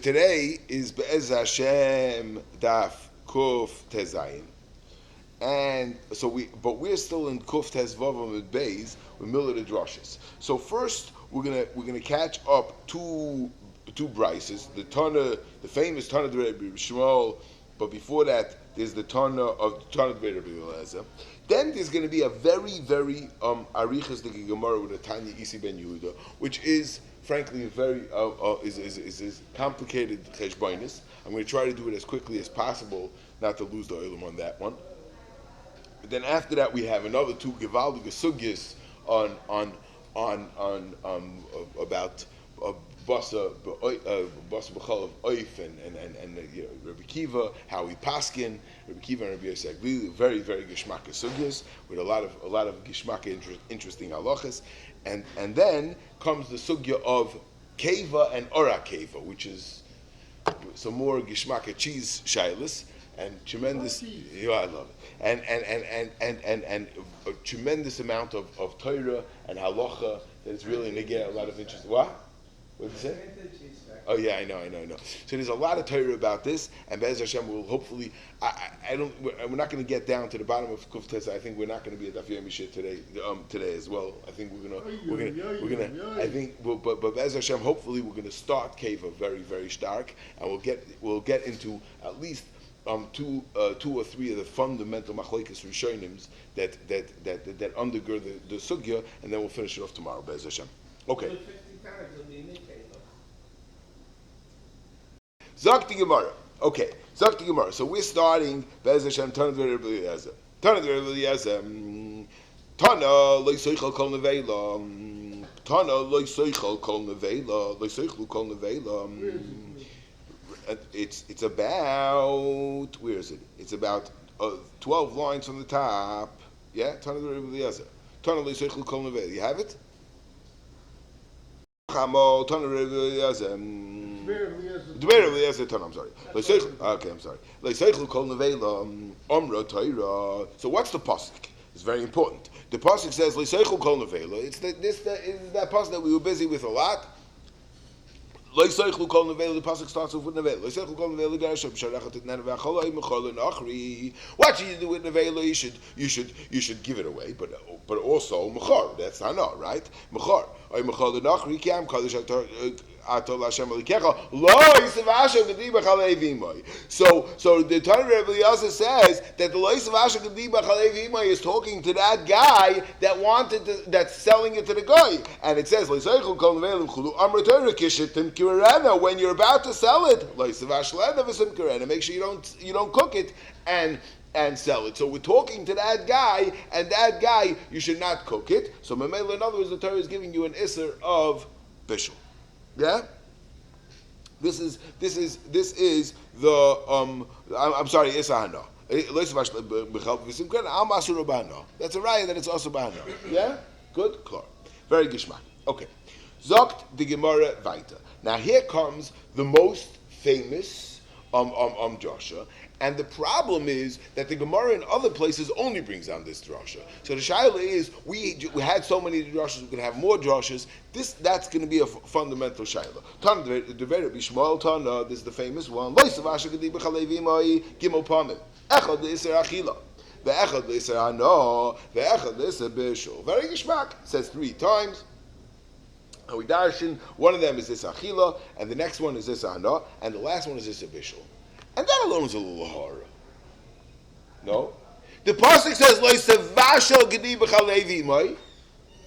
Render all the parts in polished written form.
today is Be'ez Hashem Daf Kuf Tezayin. And so we're still in Kuf Tez Vavam with Beis with Millet Droshes. So first we're gonna catch up two brises. The famous Tana de Rabbi Shmuel, but before that there's the Tana of Rabbi Eliezer. Then there's going to be a very arichas de Gemara with a Tanya Isi ben Yehuda, which is frankly a very is complicated cheshbonis. I'm going to try to do it as quickly as possible, not to lose the oilam on that one. But then after that, we have another two gevaldige sugyas on about basa b'chol of oif and Rabbi Kiva, how we paskin Rabbi Kiva and Rabbi Yosef, very gishmaka sugyas with a lot of gishmaka interesting halachas, and then comes the sugya of keva and ora keva, which is some more gishmaka cheese shaylas and tremendous. Yeah, I love it, and a tremendous amount of Torah and halacha that is really negate a lot of interest. What did you say? Oh yeah, I know. So there's a lot of Torah about this, and Be'ez Hashem will hopefully. We're not going to get down to the bottom of Kuf Tes. I think we're not going to be at Daf-Yomi today as well. I think we're gonna. I think, but Be'ez Hashem, hopefully we're going to start Keva very stark, and we'll get into at least two or three of the fundamental machlekes rishonim that undergird the sugya, and then we'll finish it off tomorrow. Be'ez Hashem. Okay. Zakti Gemara. Okay, Zakti Gemara. So we're starting Be'ez Hashem Tana de Rabbi Eliezer. Tana de Rabbi Eliezer. Tana lo yiseichel kol nevela. Tana lo yiseichel kol nevela. Lo yiseichlu kol nevela. It's about, where is it? It's about 12 lines from the top. Yeah, Tana de Rabbi Eliezer. Tana lo yiseichlu kol nevela. You have it? Chamo Tana de Rabbi Eliezer. I'm sorry. Okay, I'm sorry. So what's the pasuk? It's very important. The pasuk says it's that pasuk that we were busy with a lot. The pasuk starts off with nevela. What should you do with nevela? You should give it away, but also mechor. That's hana, right? Mechor. So the Torah Rebbe Eliezer says that the Lois of Asher Gediba Chalev is talking to that guy that's selling it to the guy, and it says when you're about to sell it, make sure you don't cook it and sell it. So we're talking to that guy, and that guy you should not cook it. So in other words, the Torah is giving you an isser of bishul. Yeah, this is the I'm sorry, Isahana. That's a raya that it's also bahana. Yeah, good, klar, very gishmak. Okay, zokt the Gemara weiter. Now here comes the most famous Joshua. And the problem is that the Gemara in other places only brings down this drasha. So the shaila is, we had so many drashas, we could have more drashas. That's going to be a fundamental shaila. Tana de Rabbi Shmuel Tana, this is the famous one. Lois of Asher Gedi B'Chalevi Mai Gimel Panim. Echad L'Iser Achila. Ve'echad L'Iser Hano. Ve'echad L'Iser Bishul. Very gishmak. Says 3 times. And we darshan, one of them is this Achila, and the next one is this Hano, and the last one is this Bishul. And that alone is a little hard. No? The pasuk says, Loisavashal Gedi B'Chalevi Mai.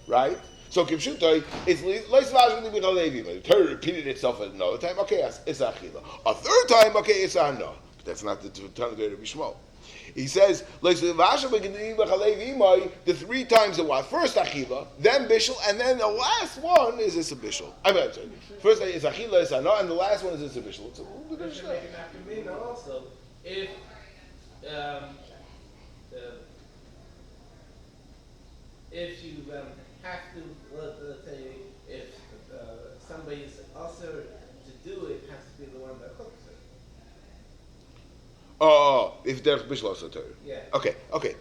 Right? So Kipshutai, it's Loisavashal Gedi B'Chalevi Mai. The Torah repeated itself another time. Okay, it's Achila. A third time, okay, it's Ahana. But that's not the Tana de Rabbi Shmuel. He says, Loisavashal Gedi B'Chalevi Mai, the 3 times the what? First Achila, then Bishul, and then the last one is this a Bishul. I'm sorry. First is Achila, is Ahana, and the last one is this a Bishul. It's a little bit of shit. Also, if you have to, let's say, if somebody's also to do it, has to be the one that cooks it. Oh, if derech bishul asator. Yeah. Okay. Okay.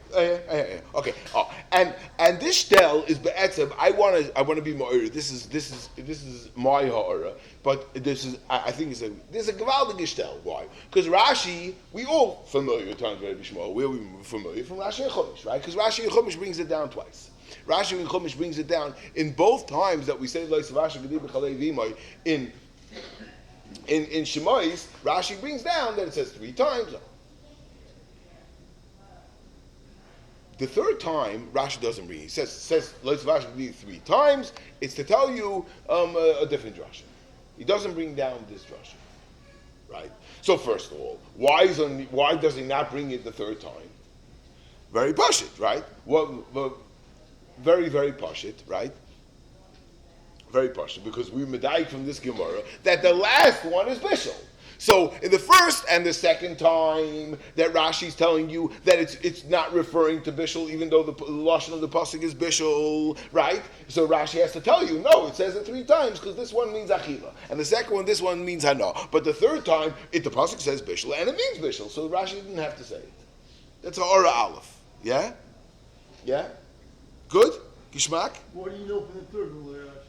Oh, and this shtel is be'etzem. I want to be more. This is my ha'ara, but this is I think this is a gewaldige shtel. Why? Because Rashi, we all familiar with Tanakh Rebbe Shmuel. We're familiar from Rashi and Chumash, right? Because Rashi and Chumash brings it down twice. Rashi and Chumash brings it down in both times that we say Lo Savasha Gedi B'Chalei V'Imai in Shemois. Rashi brings down that it says 3 times. The third time, Rashi doesn't bring. He says Lo Savasha Gedi 3 times. It's to tell you a different drasha. He doesn't bring down this drasha, right? So first of all, why does he not bring it the third time? Very pashit, right? Very, very pashit, right? Very pashit, because we medayik from this Gemara that the last one is bishul. So in the first and the second time that Rashi's telling you that it's not referring to bishul, even though the lashon of the pasuk is bishul, right? So Rashi has to tell you, no, it says it 3 times because this one means achila, and the second one, this one means hana. But the third time, the pasuk says bishul, and it means bishul, so Rashi didn't have to say it. That's a Ora Aleph. Yeah? Yeah? Good? Gishmak? What do you know from the third one, Rashi?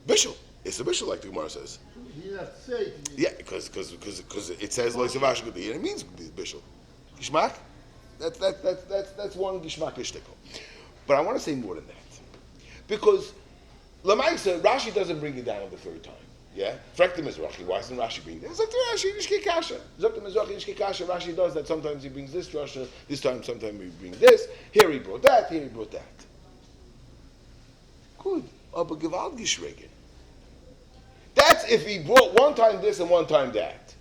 Bishul. It's a bishul, like the Gemara says. He didn't have to say it. Yeah, because it says Lo Savasha Gedi, and it means bishul. Gishmak? That's one Gishmak ishtikel. But I want to say more than that. Because Lamaisa, Rashi doesn't bring it down the third time. Yeah? Frekta Mizrachi, why doesn't Rashi bring that? It's like Rashi, Nishki Kasha. Zokta Mizrachi, Nishki Kasha. Rashi does that. Sometimes he brings this drasha, this time, sometimes he brings this. Here he brought that, here he brought that. Good. Aber Gewalt geschrecken. That's if he brought one time this and one time that.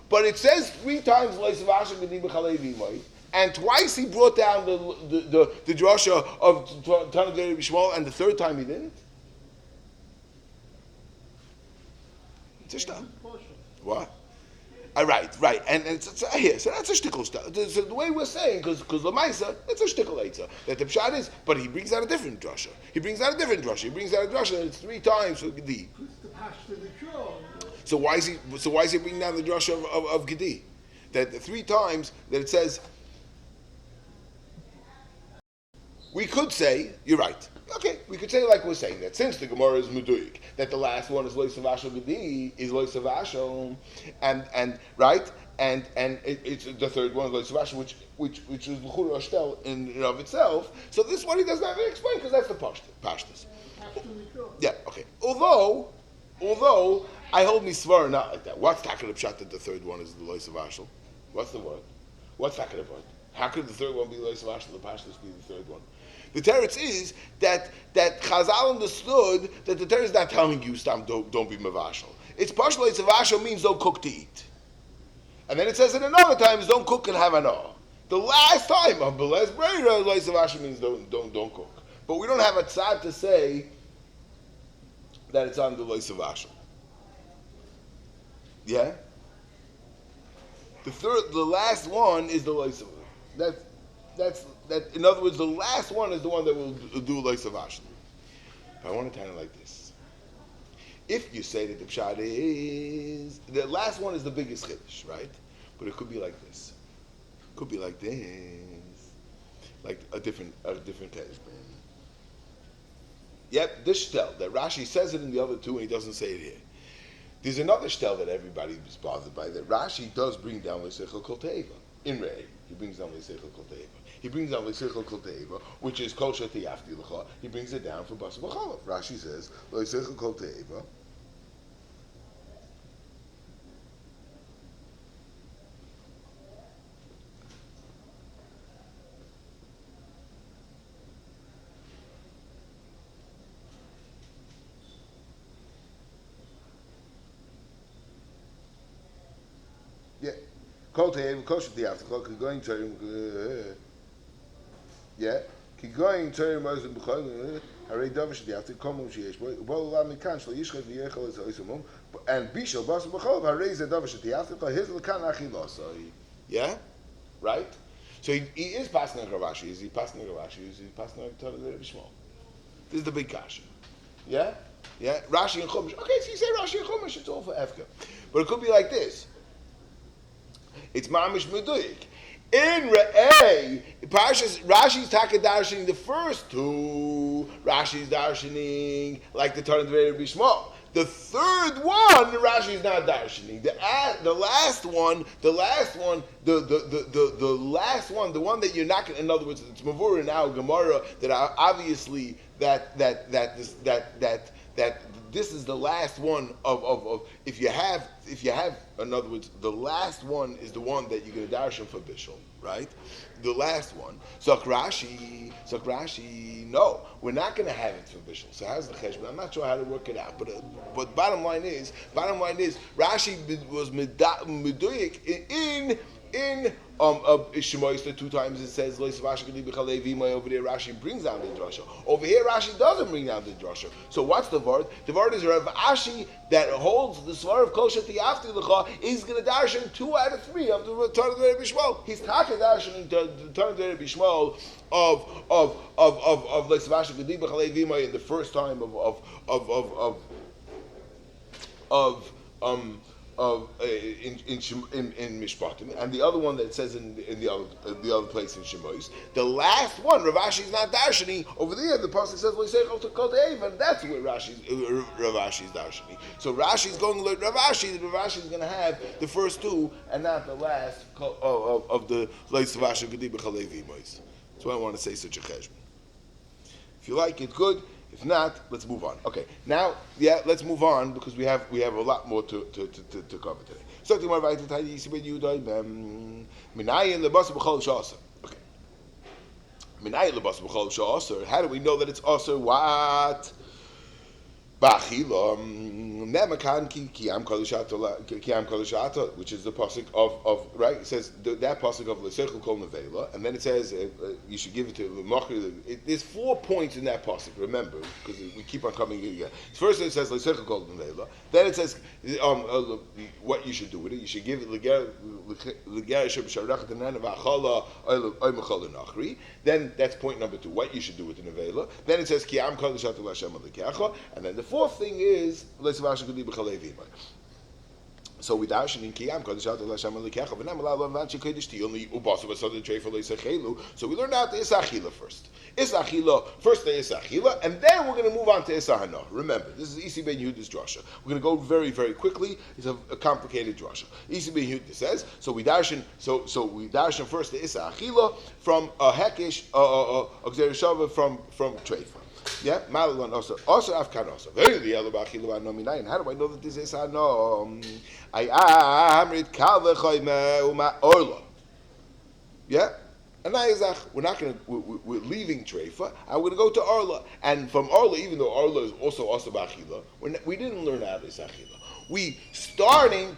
But it says 3 times Lo Savasha Gedi B'Chalei V'Imai, and twice he brought down the drasha of Tanakh Rebbe Shmuel, and the third time he didn't. What? Right, and it's here. So that's a shtickle stuff. So the way we're saying, because Lamaisa, it's a shtickle eitza. That the pshat is, but he brings out a different drasha. He brings out a drasha. It's 3 times for Gedi. So why is he bringing down the drasha of Gedi? That the 3 times that it says. We could say, you're right. Okay, we could say like we're saying that since the Gemara is meduyik, that the last one is Lo Savasha Gedi, is Lo Savasha, and right, and it's the third one is Lo Savasha, which is L'chura Ashtel in and of itself. So this one he doesn't have to explain because that's the pashtus. Yeah, okay. Although I hold me svar not like that. What's Takar Pshat that the third one is the Lo Savasha? What's the word? What's Takar word? How could the third one be Lo Savasha? The pashtus be the third one. The teretz is that Chazal understood that the teretz is not telling you don't be mavashal. It's partially mavashal means don't cook to eat, and then it says in another times don't cook and have an awe. The last time of Beles Breira, mavashal means don't cook. But we don't have a tzad to say that it's on the lois mavashal. Yeah. The last one is the lois. That, in other words, the last one is the one that will do Lo Savasha. I want to tell it like this. If you say that the pshat is the last one is the biggest chiddush, right? But it could be like this. It could be like this, like a different text. Yep, this shtel that Rashi says it in the other 2 and he doesn't say it here. There's another shtel that everybody is bothered by that Rashi does bring down L'Seichel Kol Teiva in Rei. He brings down L'Seichel Kol Teiva. He brings down L'Seichel Kol Teiva, which is Kol Shetiyafti L'cha. He brings it down for Bas B'Chalav. Rashi says L'Seichel Kol Teiva. Yeah. Kol Teiva, Kol Shetiyafti L'cha. Going to yeah. Kigoyin Torah Moshe B'Chol Harei Davish Diafti Komum Sheyesh Bol Lam Mikan Shlo Yishchad V'Yechol Es Oisamum and Bishol Bas B'Chol Harei Zeh Davish Diafti Kol His L'Kan Achilosai. Yeah, right. So he is passing on Ravashi. Is he passing on Ravashi? Is he passing on Torah Rebbe Shmuel? This is the big kasha. Yeah, Rashi and Chumash. Okay, so you say Rashi and Chumash. It's all for Efka, but it could be like this. It's mamish meduyik. In Re'eh, Rashi's taka darshaning the first two. Rashi's darshaning like the Tanakh Rabbi Shmuel. The third one, Rashi's not darshaning. The last one, the one that you're not going. In other words, it's mavur in our Gemara that obviously that this is the last one of if you have in other words the last one is the one that you're going to darshan for bishul, right? The last one. So Rashi, no, we're not going to have it for bishul. So how's the cheshbon? I'm not sure how to work it out, but bottom line is Rashi was meduyik in Shemois, the two times it says over there Rashi brings down the drasha. Over here Rashi doesn't bring down the drasha. So what's the word? The word is Rav Ashi that holds the svar of kol sheti after lecha is going to darshan 2 out of 3 of the Tanakh Rabbi Shmuel. He's talking darshan the Tanakh Rabbi Shmuel of Leisavash Gedi b'chalei v'imay in the first time in Mishpatim, and the other one that says in the other place in Shemois. The last one, Rav Ashi is not darshaning. Over there, the pasuk says "Loiseichel to kol de'ev," and that's where Rav Ashi is darshaning. So Rashi is going to learn Rav Ashi. That Rav Ashi is going to have the first two and not the last of the Loisavash Gedi b'chalei v'imois. That's why I want to say such a cheshbon. If you like it, good. If not, let's move on. Okay, now, let's move on because we have a lot more to cover today. So, okay. How do we know that it's also what? Which is the pasuk of right. It says that pasuk of L'seichel Kol Nevela, and then it says you should give it to Machri. There's 4 points in that pasuk. Remember, because we keep on coming here. First it says L'seichel Kol Nevela. Then it says what you should do with it. You should give it L'ger. Then that's point number 2. What you should do with the Nevela. Then it says Ki Am Kol L'Shat L'Hashem L'Kecha, and then the 4th thing is so we darshan in Kiyam Kadishat L'Hashem L'Kecha v'nam L'Alav Vanchi Kodesh Tiyoni Ubasu V'Sad Treifa L'Isachelu. So we learn out the Isachila first. First the Isachila, and then we're going to move on to Isahana. Remember, this is Isi Ben Yehuda's drasha. We're going to go very, very quickly. It's a complicated drasha. Isi Ben Yehuda says, so we darshan first the Isachila from a Hekish, a Gzereshava from Treifa. Yeah, Malalon also Afkan also. Very the yellow bachilu no minayin. How do I know that this is no? I amrit kalvechayme uma orla. Yeah, and we're leaving Treifa. I'm going to go to Orla, and from Orla, even though Orla is also bachila, we didn't learn how to isachila. We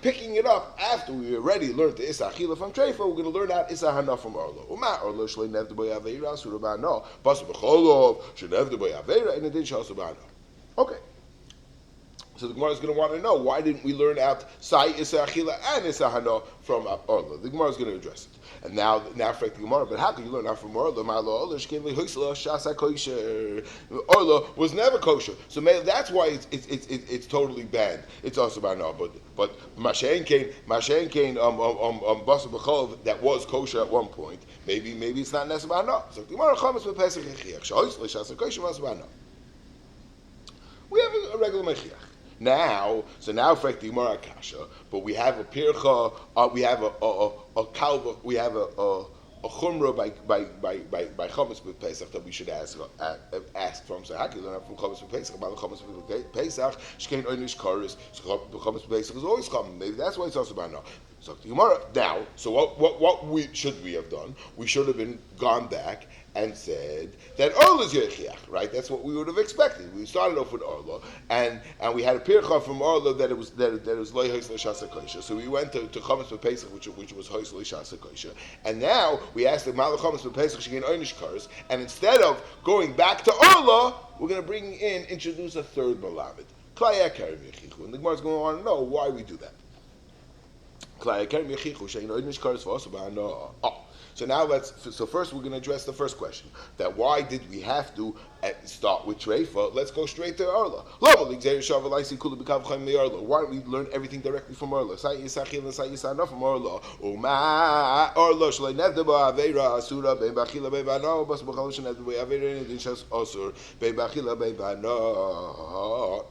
picking it up after we already learned the Isachila from Treifa. We're going to learn out Isahana from Orla. Uma Orla shlei nevde boy aveira surabano. Basu b'cholov shenevde boy aveira and it did shasubano. Okay. So the Gemara is going to want to know why didn't we learn out Sai Isachila and Isahana from Orla? The Gemara is going to address it. And now affect the Gemara. But how can you learn out from Orla? Orla was never kosher, so that's why it's totally banned. It's also banned now. But Mashen came Basar B'chol that was kosher at one point. Maybe it's not necessary now. So the Gemara Chametz b'Pesach Yechiach. We have a regular Mechiach. Now affect the Gemara Kasha, but we have a pircha, we have a kalva, we have a chumrah by Chametz b'Pesach that we should ask from. So how can you learn from Chametz b'Pesach about the Chametz b'Pesach? Shkein oynish karis. So Chametz b'Pesach is always coming. Maybe that's why it's also about now. So the Gemara now. So what should we have done? We should have gone back and said that Orla is Yechiach, right? That's what we would have expected. We started off with Orla, and we had a pircha from Orla that it was loy hois l'shasa kosher. So we went to Chametz b'Pesach, which was hois l'shasa kosher, and now we asked the Malach Chametz b'Pesach shegein oynish kares, and instead of going back to Orla, we're going to introduce a third malamed. Klaya karim yechichu, and the Gemara is going to want to know why we do that. Klaya karim yechichu shegein oynish kares v'osu ba'ano. So now so first we're going to address the first question. That why did we have to start with Treifa? Let's go straight to Arla. Why don't we learn everything directly from Arla? From Arla.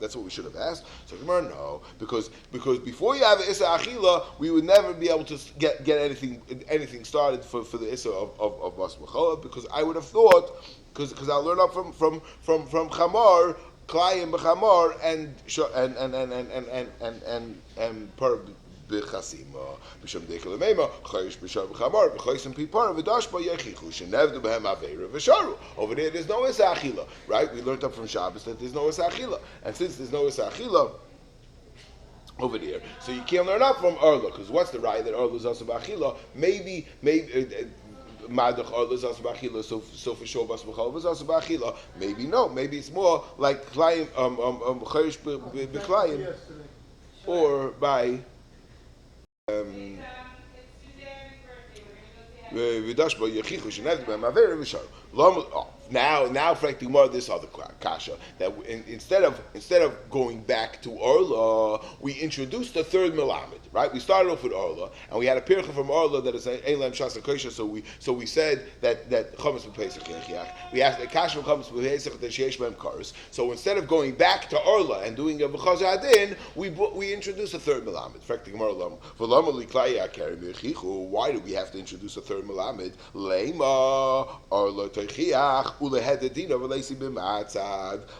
That's what we should have asked. So no, because before you have Issa Achila, we would never be able to get anything started for the Issa of Bas B'Chola, because I would have thought, because I'll learn up from Chamar, Klayim b'Chamar and Par b'Chasima b'Shem Dekel Meima Chayish b'Shar b'Chamar b'Chayis and Pipar v'Dash b'Yechichu Shenevdu b'Hem Aveira v'Sharu. Over there's no Issa Achila, right? We learned up from Shabbos that there's no Issa Achila, and since there's no Issa Achila over there, so you can't learn up from Arla, because what's the right that Arla is also b'Achila? Maybe. Madach Arla is also b'Achila, so for sure Bas B'Chol is also b'Achila. Maybe no, maybe it's more like Klayim, Chayish b'Klayim, or by now, frankly, more of this other kasha that instead of going back to Orla, we introduced the third melamed. Right? We started off with Orla, and we had a pircha from Orla that is Elam Shas Kosher. So we said that Chametz b'Pesach Yechiach. We asked the kasha from Chametz b'Pesach that Sheish B'Hem Kares. So instead of going back to Orla and doing a b'Chazar Adin, we introduced a third melamed. Frankly, why do we have to introduce a third melamed? Leima Orla Teichiach.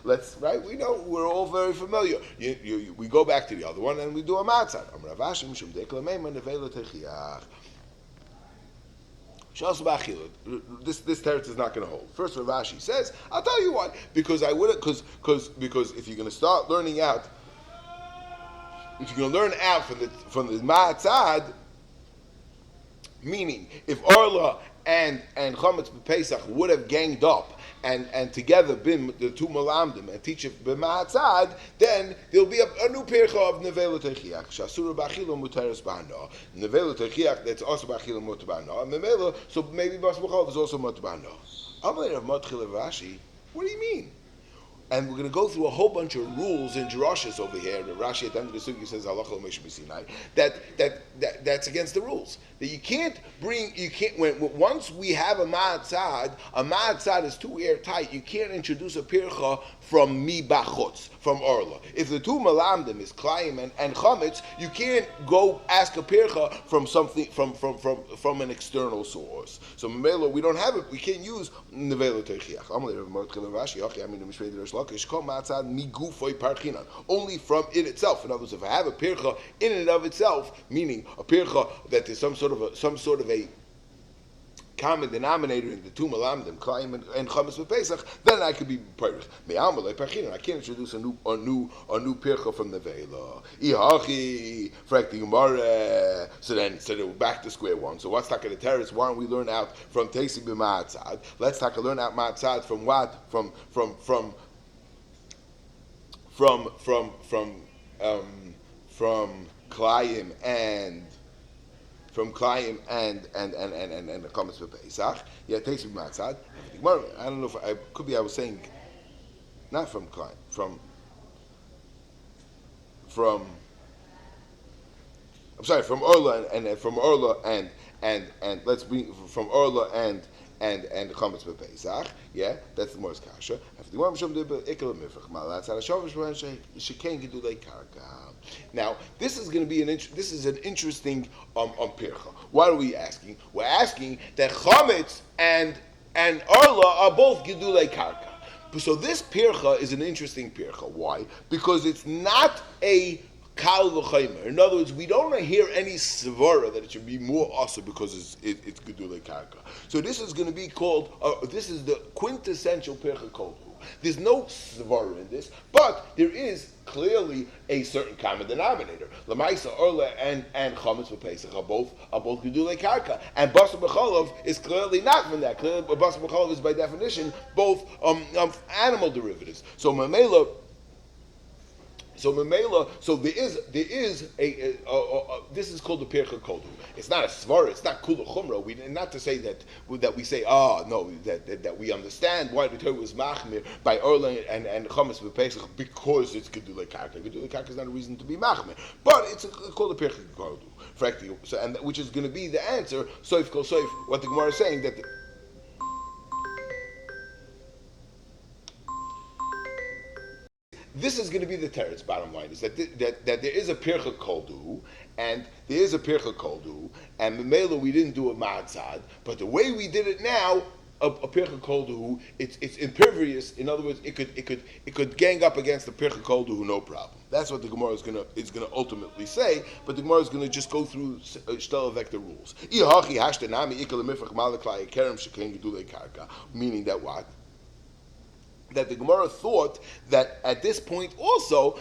Let's, right? We know, we're all very familiar. We go back to the other one and we do a matzad. This teretz is not going to hold. First, Rav Ashi says, "I'll tell you what, because if you're going to start learning out, if you're going to learn out from the matzad, meaning if Orla and Chametz b'Pesach would have ganged up and together been the two malamdim and teach it b'ma'atzad, then there'll be a new pircha of nevela techiach. Shasura b'achila muteres b'hana. Nevela techiach that's also b'achila muter b'hana. And nevela, so maybe Bas B'Chol is also muter b'hana. Amalei of Matchil Rashi. What do you mean? And we're going to go through a whole bunch of rules in Jerushes over here. Rashi at the end of the sugi says halacha l'meish b'Sinai. That's against the rules. That once we have a ma'atzad is too airtight. You can't introduce a pircha from mi bachutz, from Orla. If the two malamdim is Klayim and Chametz, you can't go ask a pircha from something from an external source. So Melo, we don't have it. We can't use nevela techiach. Only from it itself. In other words, if I have a pircha in and of itself, meaning a pircha that is some sort of a common denominator in the two malamdim, Klayim and Chametz b'Pesach, then I could be pirch. I can't introduce a new pircha from the Vela. Ihachi, frakti Gemara. So then we're back to square one. So what's taka the terrace? Why don't we learn out from Teisi b'Ma'atzad? Let's learn out Ma'atzad from what? From Klayim and the comments for Pesach. Yeah, takes me matzad. I don't know if I was saying not from Klayim, from Orla and from Orla and let's bring from Orla and the comments for Pesach. Yeah, that's the most kasha. Now, this is going to be an interesting pircha. What are we asking? We're asking that Chametz and Orla are both gedulei karka. So this pircha is an interesting pircha. Why? Because it's not a kal v'chaymer. In other words, we don't hear any svara that it should be more asa because it's gedulei karka. So this is going to be called. This is the quintessential pircha kol. There's no svara in this, but there is clearly a certain common denominator. Lamaisa, Orla, and Chametz b'Pesach are both gedulei karka, and Basar b'Cholov is clearly not from that. Clearly, Basar b'Cholov is by definition both animal derivatives. So Mamela, So Memela, so there is this is called the Pircha Kodu. It's not a svara, it's not Kula Chumra. Not to say that we say, that we understand why the Torah was Machmir by Orla and Chametz B'Pesach because it's Gedulei Karka. Gedulei Karka is not a reason to be Machmir, but it's called the Pircha Kodu. So, and which is going to be the answer. Soif Kol Soif. What the Gemara is saying that. This is going to be the teretz. Bottom line is that there is a pircha koldu, and there is a pircha koldu, and Memela we didn't do a ma'atzad, but the way we did it now, a pircha koldu, it's impervious. In other words, it could gang up against the pircha koldu, no problem. That's what the Gemara is going to ultimately say. But the Gemara is going to just go through shtel vector rules. Meaning that what? That the Gemara thought that at this point also,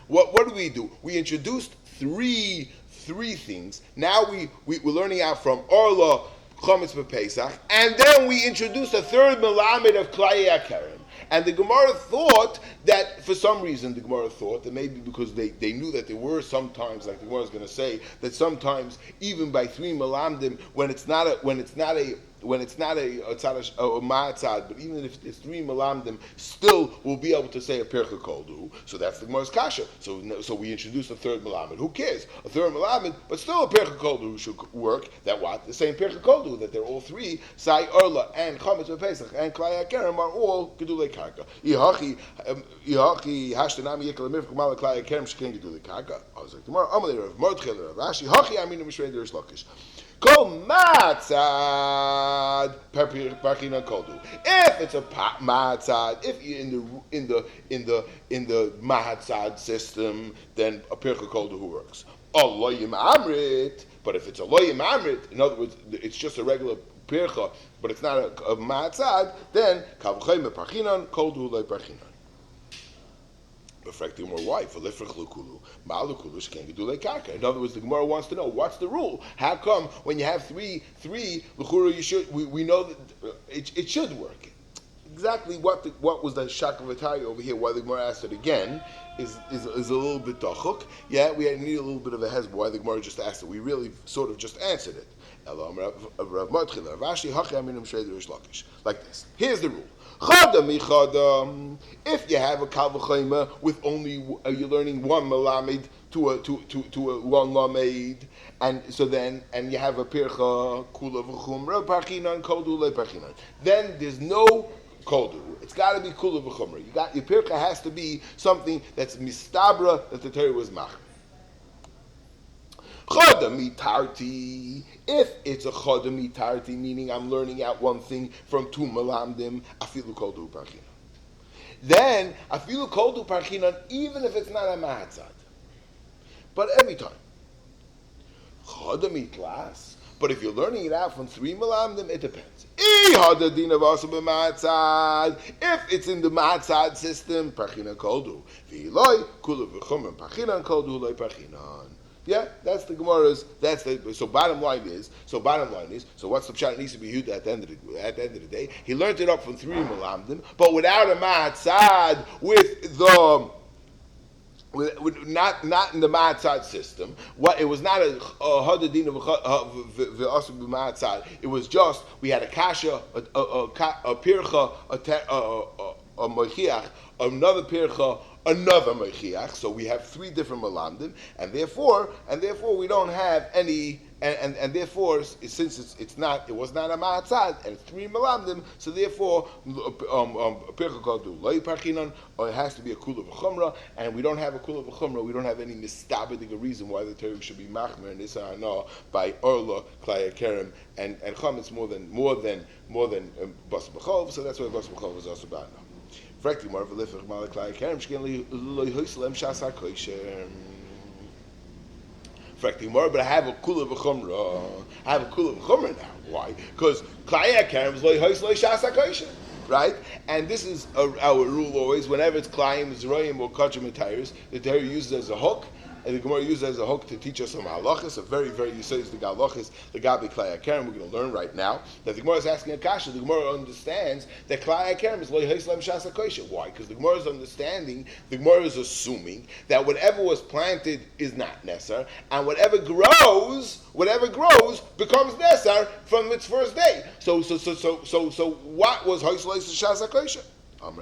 what do? We introduced three things. Now we're learning out from Orla, Chametz B'Pesach, and then we introduced a third Melamed of Klai Akarim. And the Gemara thought that, for some reason, that maybe because they knew that there were sometimes, like the Gemara is going to say, that sometimes even by three Melamdim, when it's not a ma'atzad, but even if it's three malamdim, still we'll be able to say a pircha koldu. So that's the Gemara's kasha. So we introduced a third malamid. Who cares? A third malamid, but still a pircha koldu should work. That what? The same pircha koldu, that they're all three, Sai Orla and Chametz B'Pesach and Klai Akarim are all gedulei karka. Ihachi hashtanami yekal mirfuk mal Klai Akarim shekin gedulei karka. I was like, tomorrow Amalei Rav Mordechel Rav Rashi Hachi Aminu Mishrei Derish Lakish. Kol matzad parchina koldu. If it's a matzad, if you're in the matzad system, then a pircha koldu who works. Aloyim amrit, but if it's a loyim amrit, in other words, it's just a regular pircha, but it's not a matzad, then kavchay parchinan koldu loy parchinan. Reflecting more why for lifrach lukulu malukulu sheken gedulei karka. In other words, the Gemara wants to know what's the rule. How come when you have three luchura we know that it should work. Exactly what was the shakavatari over here? Why the Gemara asked it again is a little bit dachuk. Yeah, we need a little bit of a hezbollah. Why the Gemara just asked it? We really sort of just answered it. Like this. Here's the rule. If you have a kal v'chayma with only you're learning one melamed to a one lamed, and you have a pircha kula v'chumra parchinan koldu le parchinan, then there's no koldu. It's got to be kula v'chumra. Your pircha has to be something that's mistabra that the Torah was mach. Chodamitarti. If it's a chodamitarti, meaning I'm learning out one thing from two malamdim, afilu koldu parchinan. Then afilu koldu parchinan, even if it's not a mahatzad. But every time. Chodamitlas. But if you're learning it out from three malamdim, it depends. If it's in the mahatzad system, parchinan koldu. V'iloi kula v'chumra parchinan koldu loy parchinan. Yeah, that's the Gemara's. So bottom line is. So what's the pshat? It needs to be used at the end of the day. He learned it up from three malamdim, but without a ma'atzad, not in the ma'atzad system. What it was not a hadadin of v'asub b'ma'atzad. It was just we had a kasha, a pircha, a mochiach, another pircha, another mechiach. So we have three different malamdim, and therefore we don't have any, and therefore since it was not a ma'atzad and it's three malamdim, so therefore a pircha called loy parchinan, or it has to be a kula v'chumra, and we don't have a kula v'chumra. We don't have any mistabidig reason why the Torah should be machmer and this by orla klai kerem and chametz more than bas b'chov. So that's why bas b'chov is also bad. But I have a kula v'chumra. I have a kula v'chumra now. Why? Because klai kerem is loy hois loy shas hakoisher. Right? And this is our rule always. Whenever it's klayim, zroyim, or kachim and tires, the Torah uses as a hook, and the Gemara uses as a hook to teach us some halachas, a very, very usays the halachas, the gabi klai hakerem. We're going to learn right now that the Gemara is asking a kasha. The Gemara understands that klai hakerem is lo yheslem shasa kosher. Why? Because the Gemara is understanding, the Gemara is assuming that whatever was planted is not nesar, and whatever grows becomes nesar from its first day. So what was yheslem shasa kosher? From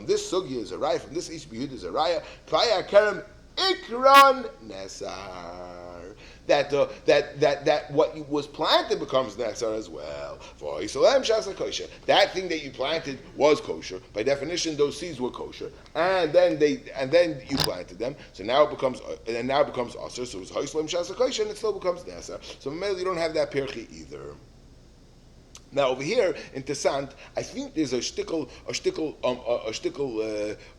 this sugya is a raya, from this ishbiyud is a raya. Klai hakerem ikron nesar. That what was planted becomes nesar as well. For Yisrael shasa kosher, that thing that you planted was kosher. By definition, those seeds were kosher, and then you planted them. So now it becomes aser. So it's Yisrael shasa kosher, and it still becomes nesar. So maybe you don't have that pirchi either. Now over here in Tesant, I think there's a shtickle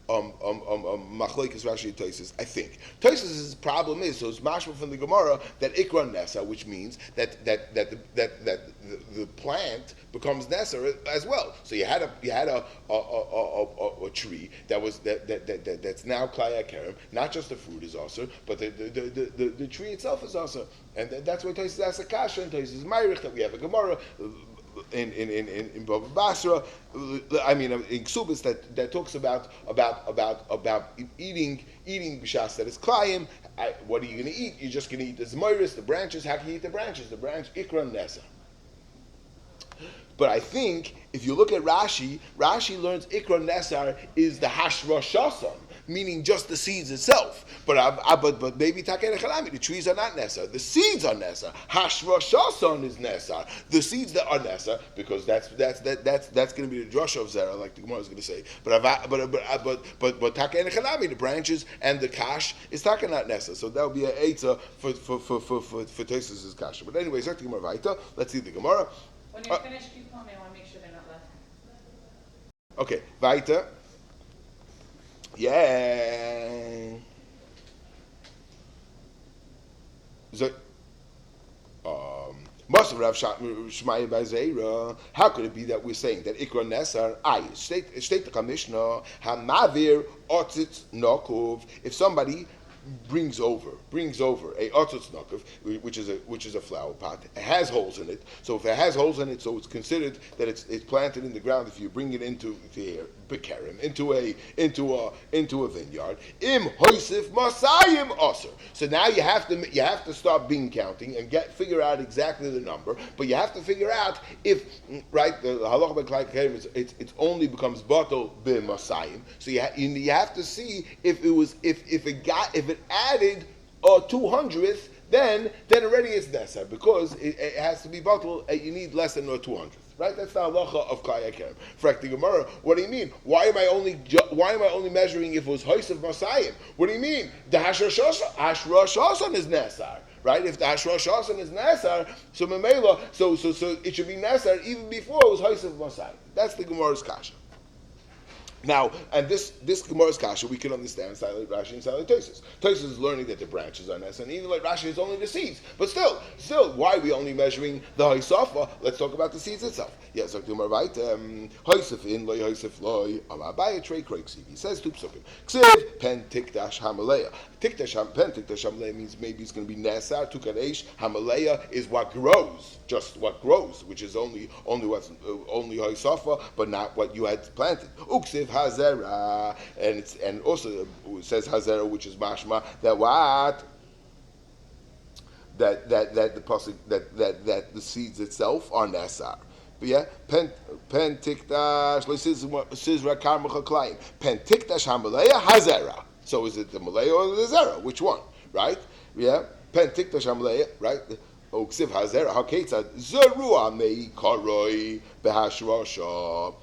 machlekes Rashi Tosis. I think Tosis's problem is, so it's mashma from the Gemara that ikra nesa, which means that the plant becomes nesa as well. So you had a tree that's now klai hakerem. Not just the fruit is also, but the tree itself is also, and that's why Tosis asks a kasha, and Tosis is ma'irich that we have a Gemara in Bava Basra, I mean in Ksubis that talks about eating b'shas that is klayim. What are you going to eat? You're just going to eat the zmoiris, the branches. How can you eat the branches? The branch ikra nesa. But I think if you look at Rashi learns ikra nesar is the hashroshasam, meaning just the seeds itself. But maybe takei nechalami, the trees are not nesar. The seeds are nesar. Hashroshasam is nesar. The seeds that are nesar, because that's going to be the drasha of Zera, like the Gemara is going to say. But takei nechalami, the branches and the kash is takei not nesar. So that would be an eitzah for Tosis's kasha. But anyway, the Gemara weiter. Let's see the Gemara. When you're finished, you call me. I want to make sure they're not left. Okay, weiter. Yeah. So, Must Rav Shmaya Bazeira. How could it be that we're saying that Ikra Nesar? State the Mishnah Hamavir Otzitz Nokov. If somebody brings over a otzutz nakav, which is a flower pot. It has holes in it. So if it has holes in it, so it's considered that it's planted in the ground. If you bring it into here, bekerim, into a vineyard, im hoisif masayim aser. So now you have to start bean counting and figure out exactly the number. But you have to figure out if the halacha b'klai is it only becomes batel b'masayim. So you have to see if it added a 200th, then already it's nesar, because it has to be batel. You need less than a 200th. Right? That's the halacha of klai hakerem. Frak the Gemara. What do you mean? Why am I only measuring if it was hoisef masayim? What do you mean? The hashrosh is nesar. Right? If the hashrosh is nesar, so memela, so it should be nesar even before it was hoisef masayim. That's the Gemara's kasha. Now, and this Gemara's kasha we can understand silent Rashi and silent Tosis. Tosis is learning that the branches are nesar, and even like Rashi is only the seeds. But still, why are we only measuring the haisafa? Let's talk about the seeds itself. Yes, so Gemara right. Haisaf in loy haisaf loy amabaya trei kroiksi. He says two psukim. Ksiv pen tikdash hamaleya. Pen tikdash hamaleya means maybe it's going to be nesar. Tukadesh hamaleya is what grows, just what grows, which is only haisafa, but not what you had planted. Uksiv hazera, and also it says hazera, which is mashma that what that the pasuk that the seeds itself are nesar. But yeah, pen tikdash sizra karmacha klayim. Pen tikdash hamalaya hazera. So is it the malaya or the zera? Which one? Right? Yeah. Pen tikdash hamalaya. Right. Uksiv hazera haketza zerua mei karoi behashrasha.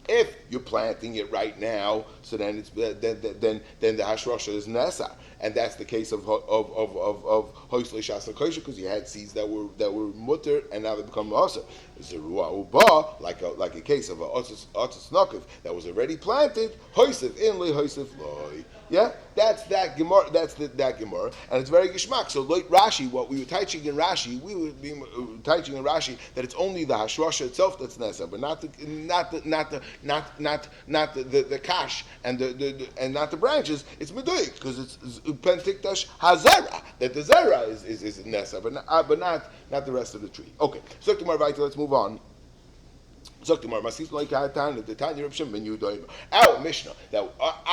If you're planting it right now, so then the hashrasha is nesar, and that's the case of Hoisle Shasa Kosher, because you had seeds that were mutter and now they become also. It's a Ruah Uba, like a case of a Otis Nokiv that was already planted, Hoisef in Li Hoisef Loi. Yeah, that's that Gemara. That's that Gemara, and it's very gishmak. So like Rashi, what we were teaching in Rashi, we would be teaching in Rashi that it's only the hashrasha itself that's nesa, but not the kash and and not the branches. It's meduik because it's pentikdash hazera, that the zera is nesa, but not the rest of the tree. Okay, so tomorrow, let's move on. Our Mishnah that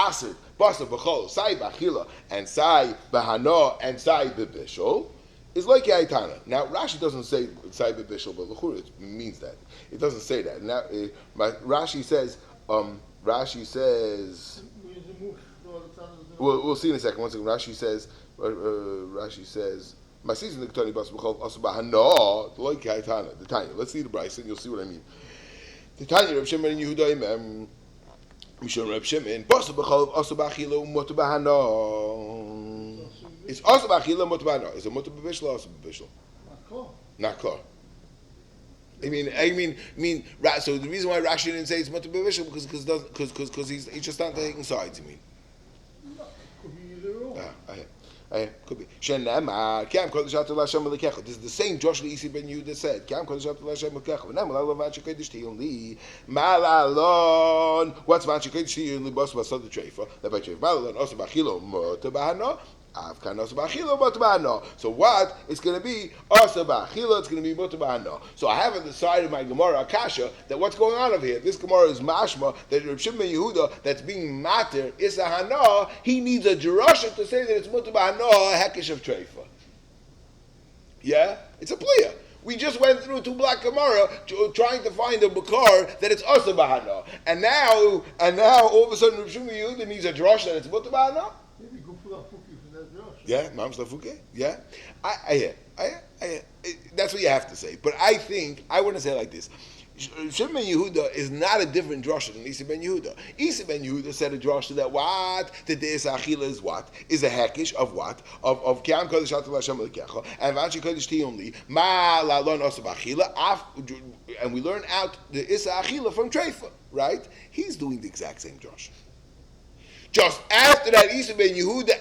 Asir, Basa B'chol, Sai B'achila, and Sai B'hano, and Sai B'bishol is like Yaitana. Now Rashi doesn't say Sai B'bishol, but L'chur it means that. It doesn't say that. Now Rashi says. We'll see in a second. One second. Rashi says. My season the Ketani Basa B'chol Asa B'hano like Yaitana. The Tanya. Let's see the Bryce, and you'll see what I mean. The Tanya Reb Shimon and Yehuda Mishon Reb Shimon Basa B'chol Asa B'achila U'Muta B'hano. It's Asa B'achila U'Muta B'hano. Is it Muta B'bishla or Asa B'bishla? Not klar. I mean. So the reason why Rashi didn't say it's Muta B'bishla because he's just not taking sides. You mean? No, could be either or. Could be. This is the same Joshua Isi ben Yehuda said. What's Vanchi Kodesh Tiyun Libos Basad the Treifa? That by Treif Malalon also Bachilo Mota Bahano. Avkan also Bachilo Mota Bahano. So what? It's going to be also Bachilo. It's going to be Mota Bahano. So I haven't decided my Gemara Akasha that what's going on over here. This Gemara is mashma that Reb Shimon ben Yehuda that's being mater is a hana. He needs a jerusha to say that it's Mota Bahano a hekesh of Treifa. Yeah, it's a pliya. We just went through two black Gemara trying to find a Bakar that it's Asa Bahana. And now all of a sudden Reb Shimon Yehuda needs a drush that it's Muta Bahana? Maybe go for that fuki for that drush. Yeah, Mam's Lafuke? Yeah. I that's what you have to say. But I think, I want to say it like this. Shimon ben Yehuda is not a different drasha than Isa ben Yehuda. Isa ben Yehuda said a drasha that what? That the Achila is what? Is a hekish of what? Of Kiam Kodesh Atul Hashem Lekecha and Vanchi Kodesh Tiyonli Ma Lalon Osab Achila and we learn out the Isa Achila from Treifa, right? He's doing the exact same drasha. Just after that, Isa ben Yehuda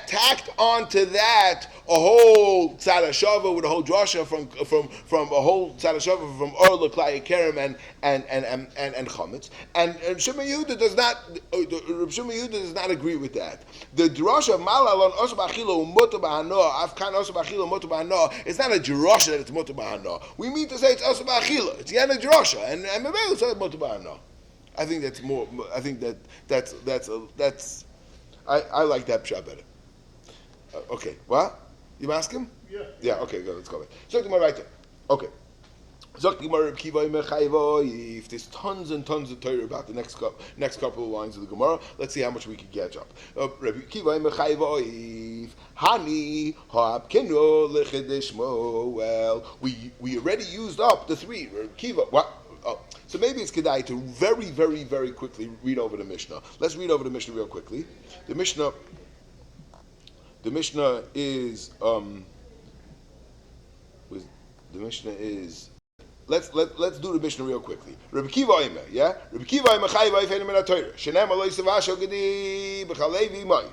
tacked onto that a whole tzad hashava with a whole drasha from a whole tzad hashava from Orla Klai Kerem and Chametz. And Shimon Yehuda does not. Shimon Yehuda does not agree with that. The drasha of Malalon Osab Achila U'Muta B'Hano Afkan Osab Achila U'Muta B'Hano. It's not a drasha that it's Muta B'Hano. We mean to say it's Osab Achila. It's Yana drasha and Mebelu said Muta B'Hano. I think that's more. I think that's. I like that pshat better. Okay, what? You ask him? Yeah. Yeah. Okay, good. Let's go back. So Gemara right there. Okay. There's tons and tons of Torah about the next couple of lines of the Gemara. Let's see how much we can catch up. Well, we already used up the three. Kiva. What? Oh, so maybe it's kedai to very, very, very quickly read over the Mishnah. Let's read over the Mishnah real quickly. The Mishnah is Let's do the Mishnah real quickly. Rabbi Kiva Omer, yeah. Rabbi Kiva Omer Chayiv Oifeinu Min HaTorah. Shenem Aloi Savasho Gedi B'Chalevi Mai.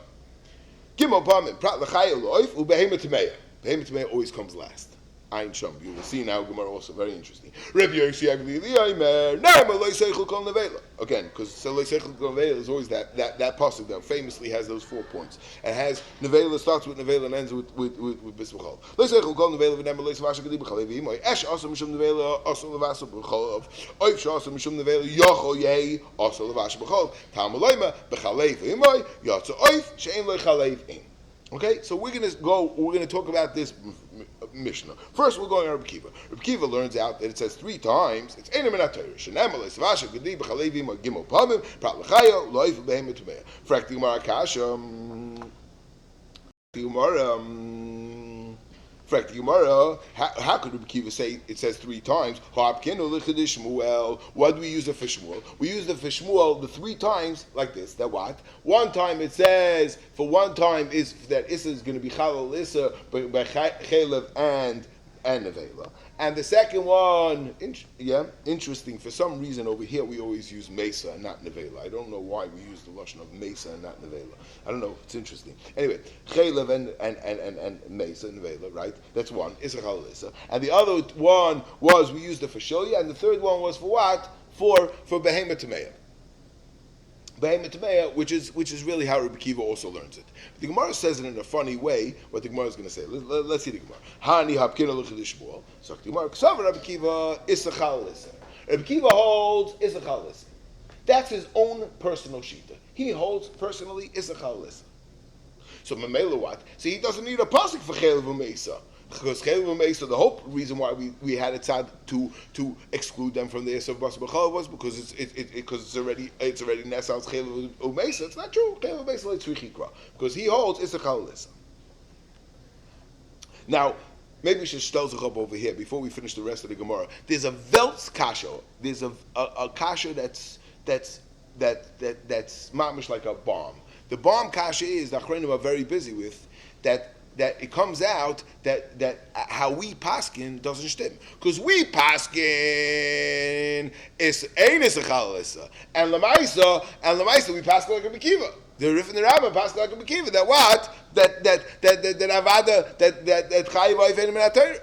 Gimel Pamim Prat L'Chayi Loif U'Behema Tameya. Behema Tameya always comes last. Ein Sham. You will see now Gemara also very interesting. Rabbi Yosi Aglili Omer Ne'em Aloi Seichel Kol Nevela. Again, because Aloi Seichel Kol Nevela is always that pasuk that famously has those 4 points. It has Nevela starts with Nevela and ends with Bismachol. Aloi Seichel Kol Nevela v'Ne'em Aloi Savasho Gedi B'Chalevi Mai. Esh Asa Mishum Nevela Asa Levasa B'Chol. Oif Shasa Mishum Nevela Yochol Yehi Asa Levasa B'Chol. Tam Aloima B'Chalevi Mai Yatsa Oif She'en Lo Chalev In. Okay, so we're going to talk about this Mishnah. First, we're going to Rabbi Kiva. Rabbi Kiva learns out that it says 3 times, it's Einem Min HaTorah. Shenem Alei Savasha Gedi B'Chalevi Ma Gimel Pamim Prat L'Chayo Loif B'Behem T'Meya. Frak the Gemara Kasha. The Gemara fact, the Gemara, how could Rabbi Kiva say it says 3 times? What do we use it for Shmuel? We use it for Shmuel the 3 times like this. That what? One time it says, for one time is that Issa is going to be Chalal Issa by Chalev and Nevela. And the second one, interesting, for some reason over here we always use Mesa and not Nevela. I don't know why we use the Lashon of Mesa and not Nevela. I don't know, it's interesting. Anyway, Chalev and Mesa and Nevela, right? That's one, Issachar Lissa. And the other one was, we used it for Sholia, and the third one was for what? For Behemoth Tameya. Behemoth Tameya, which is really how Rabbi Kiva also learns it. The Gemara says it in a funny way, what the Gemara is going to say. Let's see the Gemara. Hani hapkina l'chadish shmuel. So the Gemara, Ksav Rabbi Kiva isachal lisa. Rabbi Kiva holds isachal lisa. That's his own personal shita. He holds personally isachal lisa. So Mamela what? So he doesn't need a pasuk for chaylev u'meisa. Because chaylev u'meisa, the whole reason why we had it sad to exclude them from the Esav Bas B'chal was because it's already nesals chaylev u'meisa. It's not true. Chaylev u'meisa like tzrichikra, because he holds isachal lisa. Now, maybe we should stel sich up over here before we finish the rest of the Gemara. There's a Veltz kasha. There's a kasha that's mamish like a bomb. The bomb kasha is the Achronim are very busy with that it comes out that how we paskin doesn't stim, because we paskin is ein isachal lisa, and lemaisa we paskin like a Mekiva. The Rif and the Rambam paskin like a Mekiva. That what that avada that chayiv oifenim in atayr.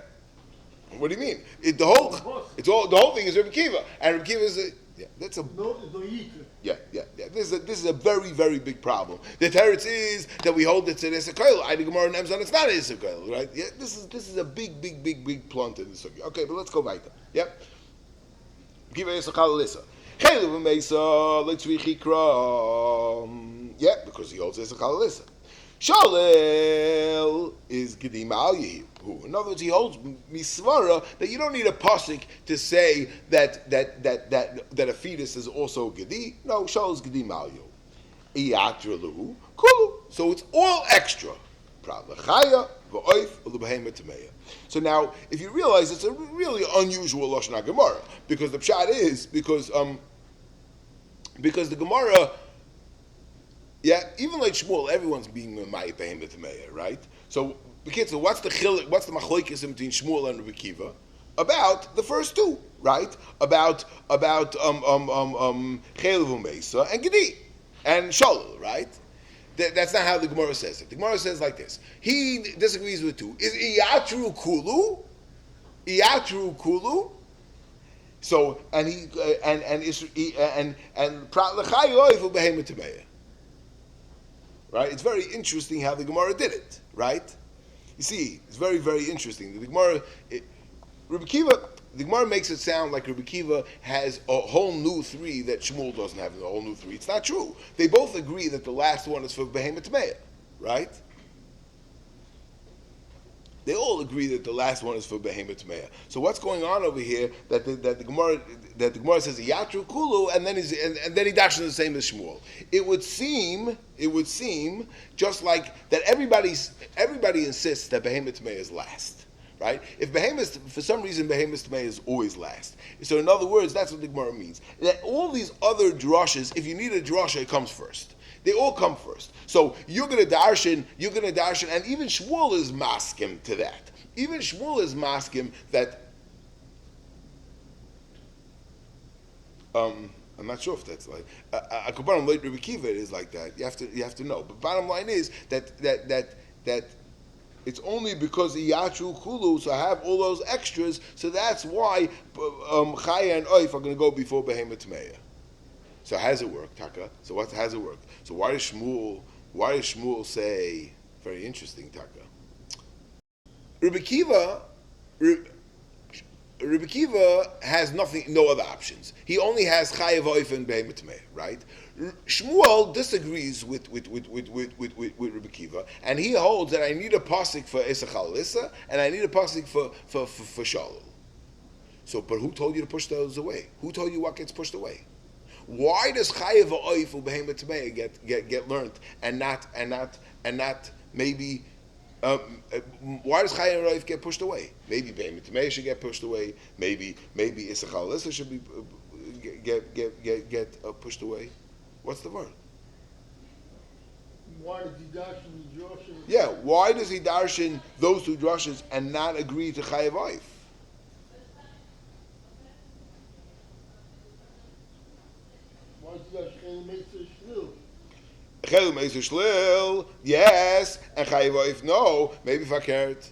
What do you mean? The whole thing is Rabbi Kiva, and Rabbi Kiva is that's a This is a very, very big problem. The teretz is that we hold it's an Esakoil. I think Gemara names on it's not an Esakoil, right? Yeah, this is a big plant in the sugi. Okay, but let's go back there. Yep. Give Esakal Lisa. Chaylev Mesa, let's rechikra. Yeah, because he holds Esakal Lisa. Shalel is Gedim Al Yehu. In other words, he holds misvara that you don't need a pasuk to say that a fetus is also gedi. No, Shalel is Gedim Al Yehu. Iyatralu kulu. So it's all extra. So now, if you realize it's a really unusual lashon Gemara, because the pshat is because the Gemara. Yeah, even like Shmuel, everyone's being Ma'ay Behemoth Tameya, right? So what's the machlokes between Shmuel and Rabbi Kiva about the first two, right? About Chaylev U'Meisa and Gedi and Sholel, right? That's not how the Gemara says it. The Gemara says like this: he disagrees with two. Is Iyatru Kulu? Iyatru Kulu? So and Prat L'Chayoy for Behemoth Tameya. Right? It's very interesting how the Gemara did it, right? You see, it's very, very interesting. The Gemara makes it sound like Rabbi Kiva has a whole new 3 that Shmuel doesn't have, a whole new 3. It's not true. They both agree that the last one is for Behemoth Tameya, right? They all agree that the last one is for Behemoth Tameya. So what's going on over here? That the Gemara says Yatru Kulu, and then he dashes the same as Shmuel. It would seem just like that. Everybody insists that Behemoth Tameya is last, right? If for some reason Behemoth Tameya is always last. So in other words, that's what the Gemara means. That all these other drushes, if you need a drusha, it comes first. They all come first. So you're going to darshan, and even Shmuel is maskim to that. Even Shmuel is maskim that. I'm not sure if that's like a kabbalah late Rabbi Kiva is like that. You have to know. But bottom line is that it's only because Iyatru Kulu, so I have all those extras. So that's why Chaya and Oif are going to go before Behemoth Tameya. So how does it work, Taka? So how does it work? So why does Shmuel say, very interesting, Taka? Rabbi Kiva has no other options. He only has Chayav Oif and Behemoth Tameya, right? Shmuel disagrees with Rabbi Kiva, and he holds that I need a pasuk for Esachal Lissa, and I need a pasuk for Shalom. So, but who told you to push those away? Who told you what gets pushed away? Why does Chayav Oif or Behemoth Tameya get learned and not maybe Why does Chaya and Raif get pushed away? Maybe Behemoth Tamei should get pushed away. Maybe Issachar Lissa should be get pushed away. What's the word? Why did he darshan the Joshua? Yeah, why does he darshan those two drushes and not agree to Chaya Raif? Why did he darshan Meitzah Shlil? Chelu Meiser Shlil, yes, and Chaya Raif, no. Maybe Fakert.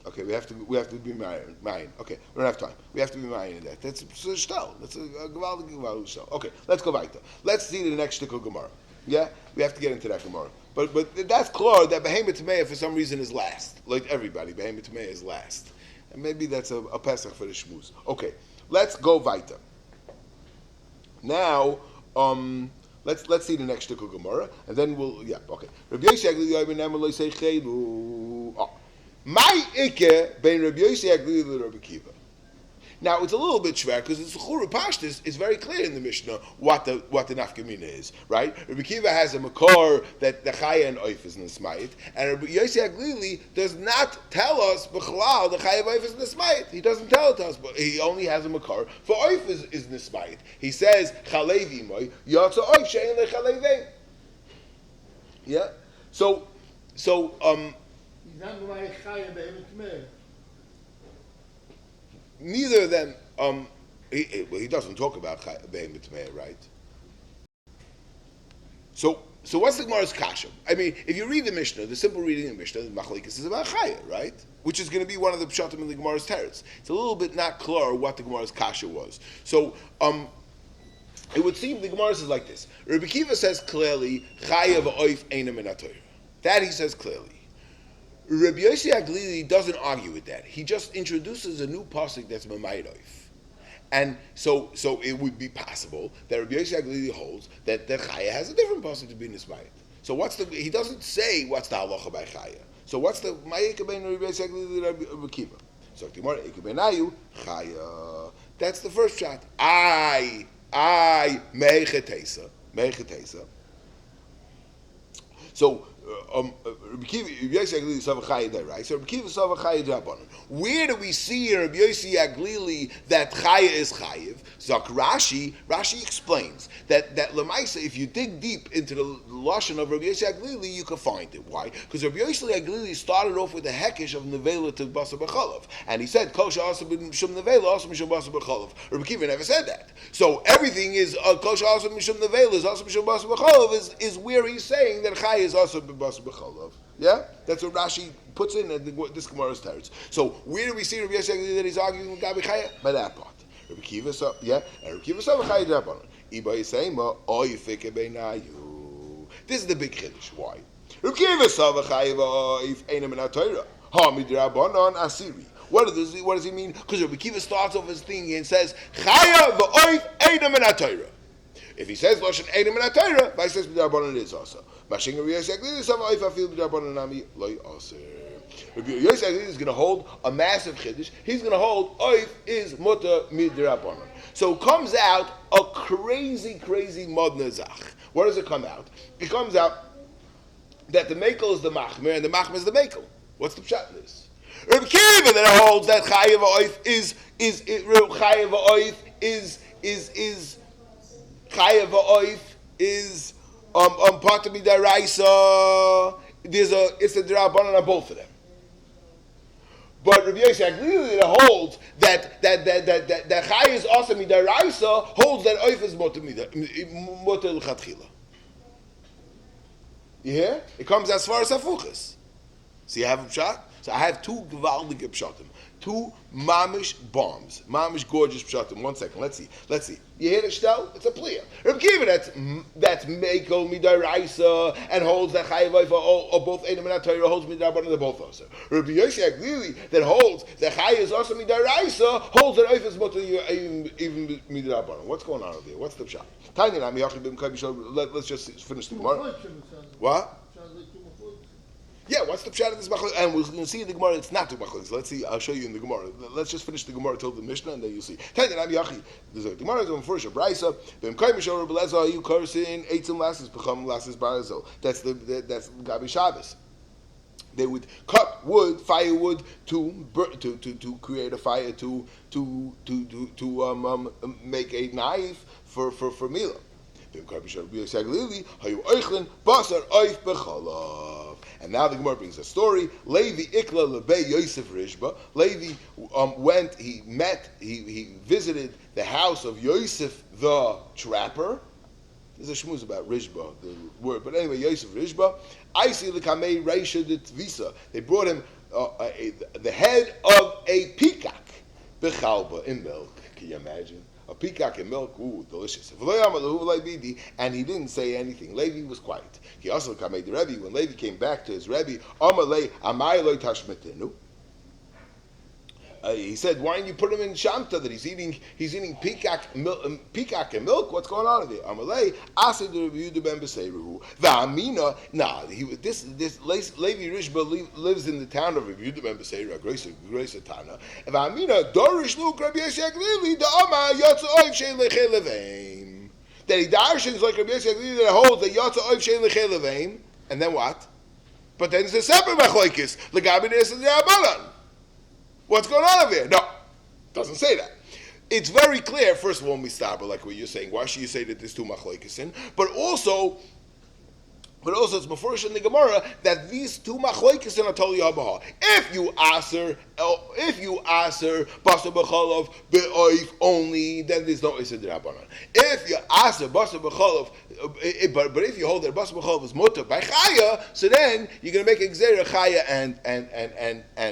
Okay, we have to be mine. Okay, we don't have time. We have to be mine in that. That's a shtel. That's a gewaldig shtel. Okay, let's go weiter. Let's see the next shtickle Gemara. Yeah, we have to get into that Gemara. But that's clear that Behemoth Tamei for some reason is last. Like everybody, Behemoth Tamei is last, and maybe that's a Pesach for the shmuz. Okay, let's go weiter. Now, let's see the next shtickle Gemara, and then we'll okay. Rabbi Yosef my Ike ben Rabbi Yosef Aglili Rabbi Kiva. Now it's a little bit schwer because it's Chura Pashtus. It's very clear in the Mishnah what the nafkamina is, right? Rabbi Kiva has a makor that the Chaya and Oif is Nesmayit, and Rabbi Yosef Aglili does not tell us b'chalal the Chaya and Oif is Nesmayit. He doesn't tell it to us, but he only has a makor for Oif is Nesmayit. He says Chalevi Moy Yatsa Oif Shein LeChalevei. Yeah. So. He's not going to Chaya Behemoth Tamei. Neither of them, he doesn't talk about Behemoth Tamei, right? So what's the Gemara's kasha? I mean, if you read the Mishnah, the simple reading of the Mishnah, the Machlekes is about Chaya, right? Which is going to be one of the pshatim in the Gemara's teretz. It's a little bit not clear what the Gemara's kasha was. So, it would seem the Gemara says like this. Rabbi Kiva says clearly, Chaya v'oif eina min haTorah. That he says clearly. Rabbi Yossi Aglili doesn't argue with that. He just introduces a new pasuk that's Mamaydoif. And so it would be possible that Rabbi Yossi Aglili holds that the Chaya has a different pasuk to be Nismayit. So he doesn't say what's the halacha by Chaya. So what's the Ma'ika ben Rabbi Yossi Aglili Rabbi Kiva? So Timor Ika ben Ayu Chaya. That's the first shot. I Meichetesa. So Rabbi Yossi Aglili Sava Chaya, right? So Rabbi Kiva Sava Chaya Drabanan. Where do we see in Rabbi Yossi Aglili that Chaya is Chayiv? Zak Rashi explains that Lamaisa, if you dig deep into the lashon of Rabbi Yossi Aglili, you can find it. Why? Because Rabbi Yossi Aglili started off with a hekesh of nevela to basa b'chalav, and he said kol she'asa b'mishum nevela, also mishum basa b'chalav. Rabbi Kiva never said that. So everything is kol she'asa b'mishum nevela is also mishum basa b'chalav is where he's saying that Chaya is also b'basa b'chalav. Yeah, that's what Rashi puts in this Gemara's teretz. So where do we see Rabbi Yossi Aglili that he's arguing with Gabi Chaya? By that part. Rabbi Kiva saw, and Rabbi Kiva saw Chaya Drabanan. Iba Yisayma Oifike Beinayu. This is the big chiddush. Why? Rabbi Kiva saw Chaya if Einam in HaTorah. Ha Midrabanan Asiri. What does he mean? Because Rabbi Kiva starts off his thing and says Chaya v'Oif Einam in HaTorah. If he says Lashon Einam in HaTorah, by says Midrabanan is also. Mashing Rabbi Yossi Aglili saw Oif Afil Midrabanan Nami Loi Aser. Rabbi Yossi Aglili is going to hold a massive chiddush. He's going to hold Oif is Mutter Midrabanan. So it comes out a crazy modna zach. What does it come out? It comes out that the mekel is the machmer and the machmer is the mekel. What's the pshat in this? Rabbi Kiva then holds that Chayav Oif is Chayav Oif is Chayav Oif is part of midaraisa. It's a drabanan on both of them. But Rabbi Yossi Aglili holds that Chaya is also midaraisa, holds that Oif is motel l'chatchila. You hear? It comes as far as Hafuchas. So you have a pshat? So I have two gewaldige pshatim. Two mamish bombs. Mamish gorgeous pshatim. 1 second. Let's see. You hear the shtel? It's a pliya. Rabbi Kiva, that's mekel midaraisa and holds that chayav or both einam and HaTorah holds midarabanan, they're both also. Rabbi Yossi Aglili that holds that chayav is also midaraisa holds that oif is mutter even midarabanan. What's going on over here? What's the pshat? Let's just finish the Gemara. What? Yeah, what's the pshat of this machlokes? And we're going to see in the Gemara it's not two machlokes. Let's see. I'll show you in the Gemara. Let's just finish the Gemara till the Mishnah, and then you'll see. There's a Gemara is on first a brisa. You cursing eitzim lasses become lasses barazil. That's Gabi Shabbos. They would cut wood, firewood, to create a fire to make a knife for Mila. And now the Gemara brings a story. Levi ikla lebe Yosef Rishba. Levi went. He visited the house of Yosef the trapper. There's a shmuz about Rishba, the word. But anyway, Yosef Rishba. I see the kamei reisha de tvisa. They brought him the head of a peacock, bechalba in milk. Can you imagine? A peacock in milk, ooh, delicious. And he didn't say anything. Levi was quiet. He also kamei the Rebbe. When Levi came back to his Rebbe, Amalei amai lo tashmetenu. He said, "Why didn't you put him in Shamta that he's eating peacock and milk? What's going on with it?" Amalei asid Yehuda ben Beseruhu. Va'amina. Nah, this Levi Rishba lives in the town of Yehuda ben Beseruhu, Greisa Tana. Va'amina dorish lu Rabbi Yosef Glili da'ama yatsa oiv shein lecheleveim. That he darshins like Rabbi Yosef Glili that holds the yatsa oiv shein lecheleveim. And then what? But then it's a separate machlokes. Legabi de'esan de'abalan. What's going on over here? No, doesn't say that. It's very clear, first of all, Mistaba, like what you're saying. Why should you say that there's two machlokes? But also it's mafurish in the Gemara that these two machlokes are totally abaha. If you aser basar b'chalav be'oif only, then there's no iser d'rabanan. If you aser basar b'chalav, but if you hold that basar b'chalav is mutter by chaya, so then you're going to make exera chaya and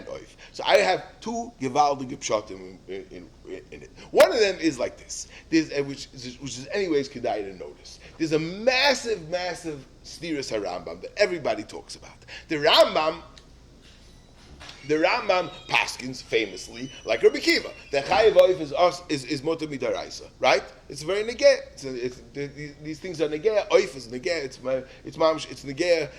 oif. So I have two gevaldige pshatim in it. One of them is like this, which is anyways kedai to notice. There's a massive Stiris HaRambam that everybody talks about. The Rambam paskins famously like Rabbi Kiva. The chayav oif is motor midaraisa, right? It's very negeh. These things are negeh. Oif is negeh. It's negeh.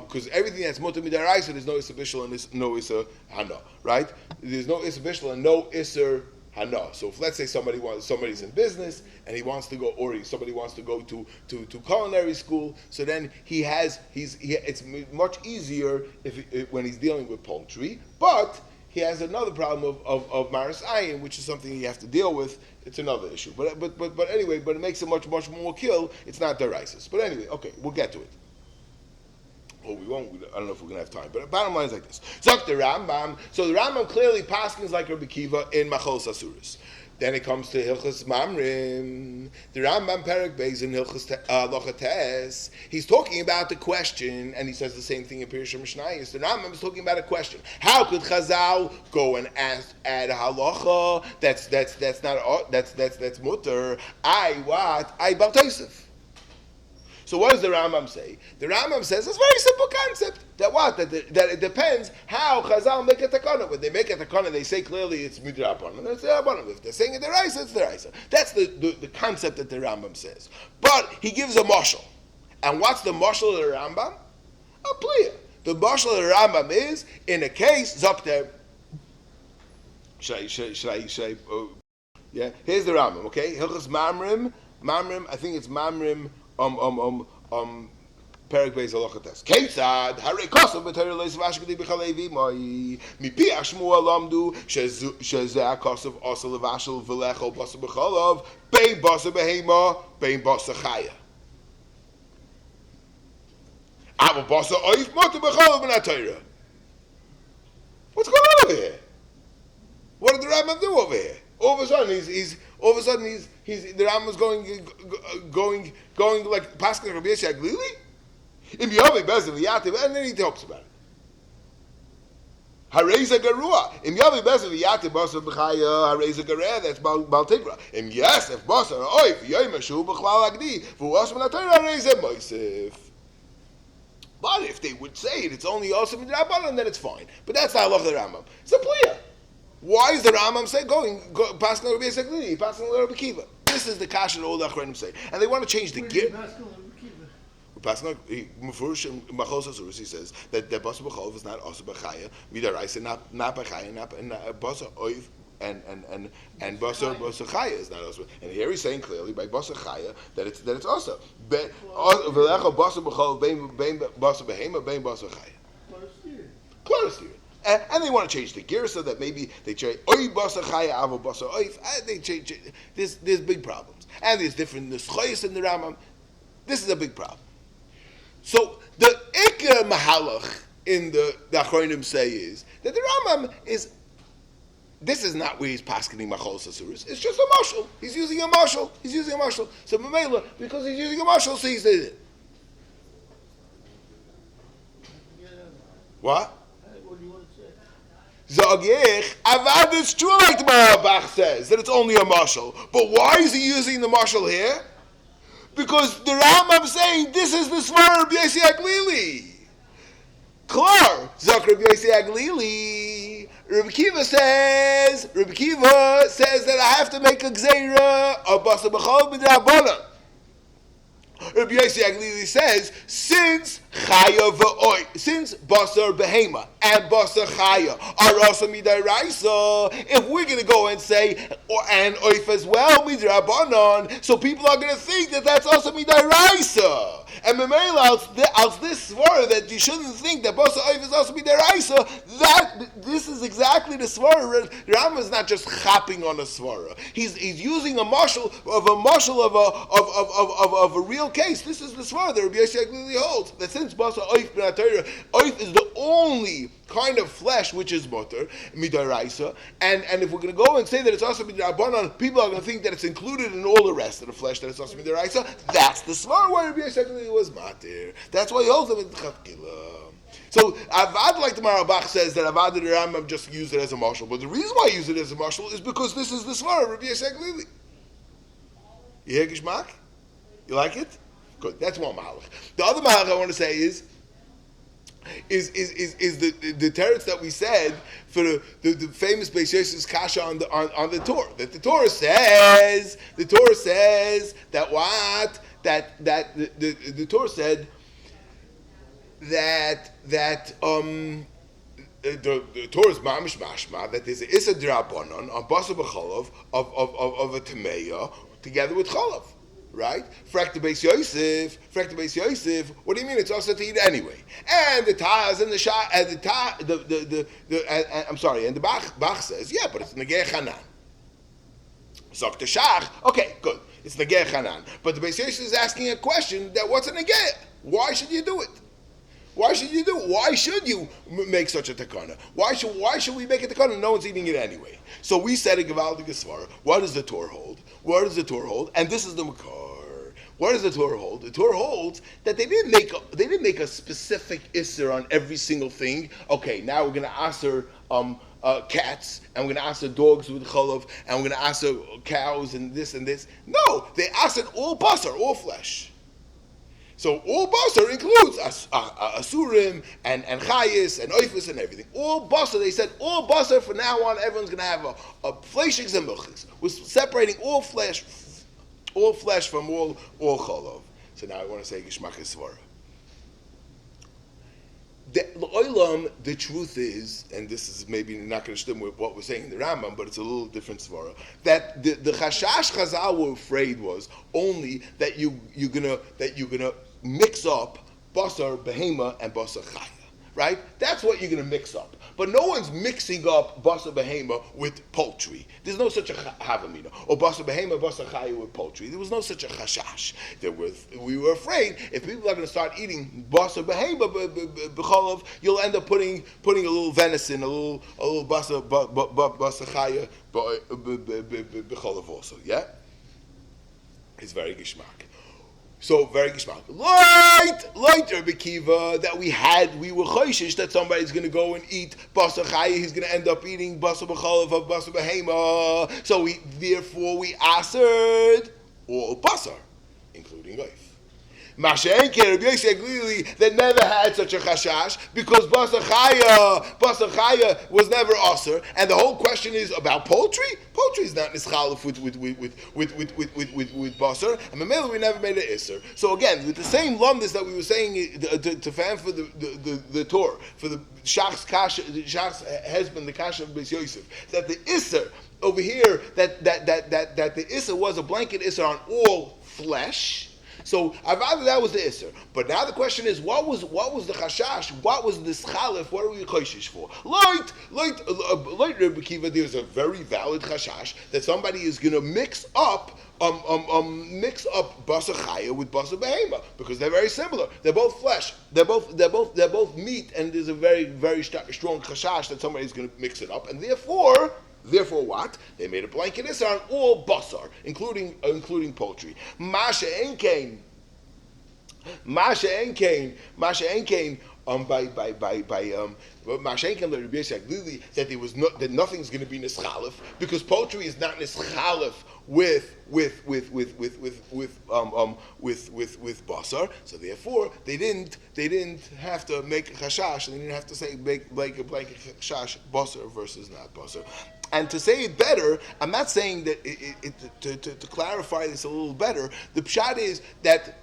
Because everything that's motor midaraisa, there's no issa bishul and no issa hana, right? There's no issa bishul and no issa hana. So if let's say somebody's in business and somebody wants to go to culinary school, so then it's much easier when he's dealing with poultry, but he has another problem of maris ayin, which is something you have to deal with. It's another issue. But anyway, it makes it much more kill. It's not deraisis. But anyway, okay, we'll get to it. Well, we won't. I don't know if we're going to have time. But the bottom line is like this. So the Rambam clearly paskins like Rabbi Kiva in Machol Sasuris. Then it comes to Hilchas Mamrim. The Rambam Perek Beis in Hilchas Lochates. He's talking about the question, and he says the same thing in Pirush Mishnayos. The Rambam is talking about a question. How could Chazal go and add a halacha that's mutter? I Bal Tosef. So what does the Rambam say? The Rambam says it's a very simple concept. That it depends how Chazal make a takana. When they make a takana, they say clearly it's midrabanan. That's the Rabbanan. If they're saying it deraisa, it's deraisa. That's the concept that the Rambam says. But he gives a mashal. And what's the mashal of the Rambam? A pliya. The mashal of the Rambam is, in a case, Zakter. Yeah, here's the Rambam, okay? Hilchas Mamrim, I think it's Mamrim, Perek Beis Halachates. Ketzad Harei Kosav B'Torah Leis Vashkedi B'Chalevi Moi Mipi Ashmuel Lamdu Shezeh Kosav Asa Levashel V'Lechol Basa B'Chalav Bein Basa B'Heima Bein Basa Chaya. Ava Basa Oif Mata B'Chalav B'Nat Torah. What's going on over here? What did the Rambam do over here? All of a sudden, he's the Rambam's going like Pascal Rabbi Yishak Lili. And then he talks about it. Hareza Garua. Im Yavi Bezel Yati Basa B'Chaya Hareza Gareh. That's Baltigra. Im Yes if Basa Oif Yoimashu B'Chlal Agdi V'Was Menatayra Hareza Moisef. But if they would say it's only also Midrabanan, then it's fine. But that's not halacha of the Rambam. It's a pliya. Why is the Rambam say Pascal Rabbi Yisrael Glili, Pascal Rabbi Kiva? This is the kasha all the Achronim say, and they want to change the gear. Mufurish Machos Asuris, he says that the Basar B'Cholov is not also B'Chaya, Midaraisa, not B'Chaya, not Basar Oiv, and Basar Chaya is not also. And here he's saying clearly by Basar Chaya that it's also. V'lecha Basar B'Cholov bein Basar Behema bein Basar Chaya. Close here. And they want to change the gear so that maybe they change Oy Basar Chaya Avo Basar Oiv. They change. There's big problems, and there's different nuschayos in the Rambam. This is a big problem. So the Ikka Mahalach in the Achronim say is that the Rambam is. This is not where he's paskening Machol Sasuris. It's just a mashal. He's using a mashal. So Mamela, because he's using a mashal, so he says it. What? What do you want to say? Zogich, Avad is true like the Marabach says, that it's only a mashal. But why is he using the mashal here? Because the Rambam is saying this is the Svar of Yossi Aglili. Klar, Zok Rabbi Yossi Aglili. Rabbi Kiva says that I have to make a gzeira of Basar B'Chol B'Drabona. Rabbi Yossi Aglili says, since Basar Behema and Basar Chaya are also Midairaisa, if we're going to go and say, and Oif as well, Midrabanon, so people are going to think that that's also Midairaisa. And Memela, out this svara that you shouldn't think that Basar Oif is also Midairaisa, that this is exactly the svara. Rambam is not just chapping on a svara. He's using a mashal of a real case. This is the svara that Rabbi Yossi Aglili holds, that since Basar Oif ben HaTorah, Oif is the only kind of flesh which is mutter, midaraisa, and if we're going to go and say that it's also midarabanan, people are going to think that it's included in all the rest of the flesh that it's also midaraisa. That's the smart way Rabbi Yossi Aglili was matir. That's why he holds them in Chavkila. So Avad, like the Marabach says, that Avad and the Rambam just use it as a marshal, but the reason why I use it as a marshal is because this is the smart of Rabbi Yossi Aglili. You hear Gishmak? You like it? Good. That's one mahalach. The other mahalach I want to say is the teretz that we said for the famous Beis Yosef's kasha on the Torah. That the Torah says that what the Torah said that the Torah's mamish mashma that there's a issa drabanon on basar b'cholav of a tameya together with cholav. Right? Frak the Beis Yosef. What do you mean? It's also to eat anyway. And the Taz and the Shah and the Bach says, yeah, but it's Negeh Chanan. Zok the Shach, okay, good. It's Negeh Chanan. But the Beis Yosef is asking a question that what's a Negeh? Why should you do it? Why should you make such a takana? Why should we make a takana? No one's eating it anyway. So we said a Gevaldig Svara. What does the Torah hold? And this is the Makar. What does the Torah hold? The Torah holds that they didn't make a specific isser on every single thing. Okay, now we're going to answer cats, and we're going to answer dogs with chalav, and we're going to answer cows and this and this. No, they answered all basar, all flesh. So all basar includes asurim and chayis and oifus and everything. All basar, they said all basar from now on. Everyone's going to have a fleshiks and milchiks. We're separating all flesh from all chalav. So now I want to say gishmak svara. The truth is, and this is maybe not going to stem with what we're saying in the Rambam, but it's a little different svara. That the chashash Chazal were afraid was only that you're gonna mix up basar behema and basar chaya, right? That's what you're gonna mix up. But no one's mixing up basar behema with poultry. There's no such a havamina. Or basar behema, basar chaya with poultry. There was no such a chashash. We were afraid if people are going to start eating basar behema b'cholav, you'll end up putting a little venison, a little basar chaya b'cholav also. Yeah, it's very gishmak. So very gishmak. Light Rabbi Kiva that we were choishish that somebody's going to go and eat basar chaya. He's going to end up eating basar b'cholav of basar behema. So we asered all basar, including oif. Masha'enke, Rabbi Yosef Glili, that never had such a chashash because Basar Chaya was never usher, and the whole question is about poultry. Poultry is not nischalef with Basar, and Mamela we never made an isser. So again, with the same lumdus that we were saying to fan for the Torah, for the Shach's husband, the Kasha of Beis Yosef, that the isser over here, that the isser was a blanket isser on all flesh. So Avada, that was the Isser. But now the question is, what was the Chashash? What was the Schalef? What are we Choshish for? Light Rebbe Kiva, there's a very valid Chashash that somebody is going to mix up Basar Chaya with Basar Behema because they're very similar. They're both flesh. They're both meat, and there's a very, very strong Chashash that somebody's going to mix it up, and therefore what? They made a blanket issur on all basar, including poultry. Masha Enkain, Masha Enkain, that nothing's going to be nischalef because poultry is not nischalef with basar. So therefore, they didn't have to make a chashash. They didn't have to say make a blanket chashash basar versus not basar. And to say it better, I'm not saying that to clarify this a little better. The pshat is that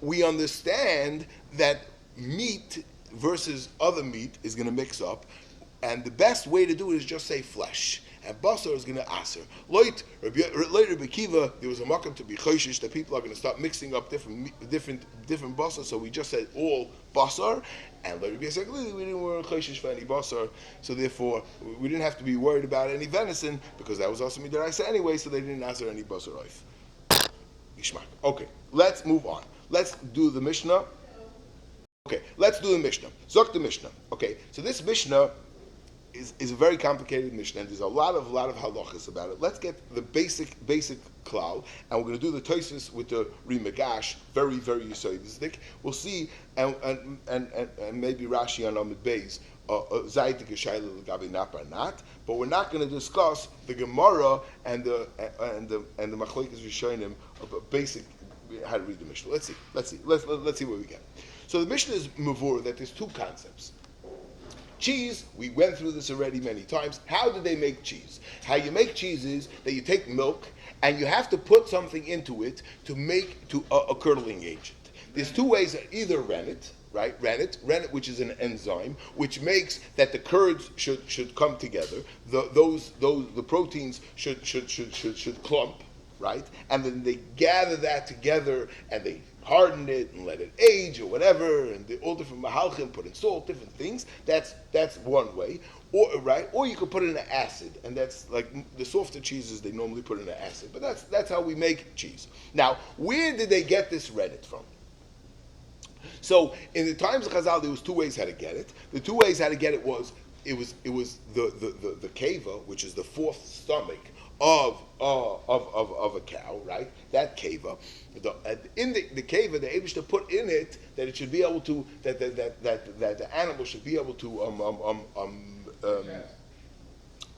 we understand that meat versus other meat is going to mix up, and the best way to do it is just say flesh. And basar is going to aser. Later, Rabbi Kiva, there was a makam to be choshish that people are going to start mixing up different basar. So we just said all basar, and later Rabbi Yosef we didn't want choshish for any basar. So therefore, we didn't have to be worried about any venison because that was also midaraisa anyway. So they didn't aser any basar oif. Gishmak. Okay, let's move on. Let's do the Mishnah. Okay, let's do the Mishnah. Zok the Mishnah. Okay, so this Mishnah is a very complicated Mishnah, and there's a lot of halachas about it. Let's get the basic klal, and we're going to do the Tosfos with the Rimagash, very yesodistic. We'll see, and maybe Rashi on Amud Beis, Zaytik Shayla Gabi Napa not, but we're not going to discuss the Gemara and the Machlokes Rishonim about basic how to read the Mishnah. Let's see where we get. So the Mishnah is mavur that there's two concepts. Cheese, we went through this already many times. How do they make cheese? How you make cheese is that you take milk and you have to put something into it to make a curdling agent. There's two ways: either rennet, right? Rennet, which is an enzyme which makes that the curds should come together. The proteins should clump, right? And then they gather that together and they harden it and let it age or whatever, and all different mahalchim, put in salt, different things. That's one way, or you could put it in an acid, and that's like the softer cheeses they normally put in an acid. But that's how we make cheese. Now, where did they get this rennet from? So in the times of Chazal, there was two ways how to get it. The two ways how to get it was the keva, which is the fourth stomach of a cow, right? That keva. In the keva, the Eibushter put in it that it should be able to that the animal should be able to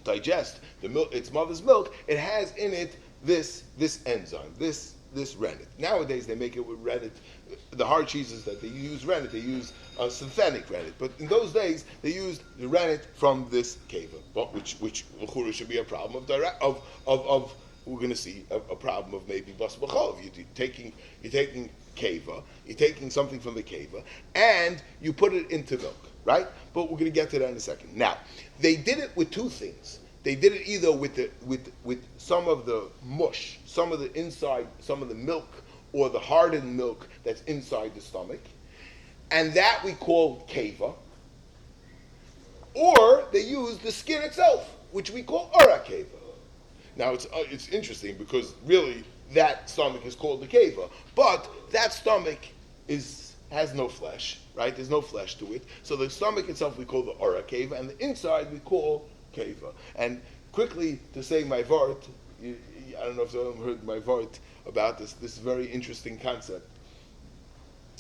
digest the milk, its mother's milk. It has in it this enzyme, this rennet. Nowadays they make it with rennet. The hard cheeses that they use rennet, they use synthetic rennet. But in those days they used the rennet from this keva, but which should be a problem of we're going to see a problem of maybe bas b'chol. You're taking keva, you're taking something from the keva, and you put it into milk, right? But we're going to get to that in a second. Now, they did it with two things. They did it either with some of the mush, some of the inside, some of the milk, or the hardened milk that's inside the stomach, and that we call keva. Or they use the skin itself, which we call ora keva. Now it's interesting because really that stomach is called the keva, but that stomach has no flesh, right? There's no flesh to it. So the stomach itself we call the ora keva, and the inside we call keva. And quickly to say my vart, I don't know if anyone heard my vart about this very interesting concept.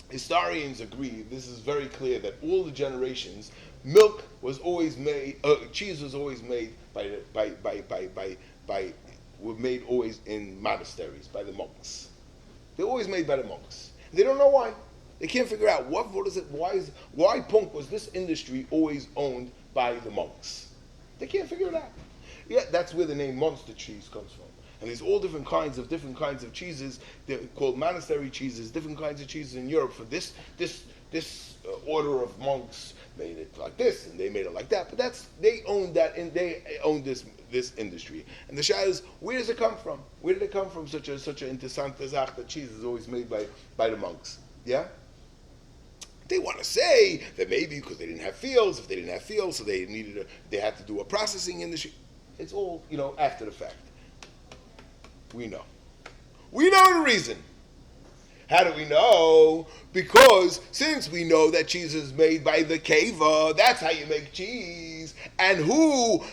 Historians agree, this is very clear, that all the generations, milk was always made, cheese was always made were made always in monasteries by the monks. They're always made by the monks. They don't know why. They can't figure out what is it. Why punk was this industry always owned by the monks? They can't figure it out. Yeah, that's where the name monster cheese comes from. And there's all different kinds of cheeses. They're called monastery cheeses. Different kinds of cheeses in Europe for this order of monks made it like this, and they made it like that. But they own that, and they own this industry. And the shayla is, where does it come from? Where did it come from? Such a interessante Sache that cheese is always made by the monks. Yeah. They want to say that maybe because they didn't have fields. If they didn't have fields, so they had to do a processing industry. It's all after the fact. We know the reason. How do we know? Because since we know that cheese is made by the keva, that's how you make cheese. And who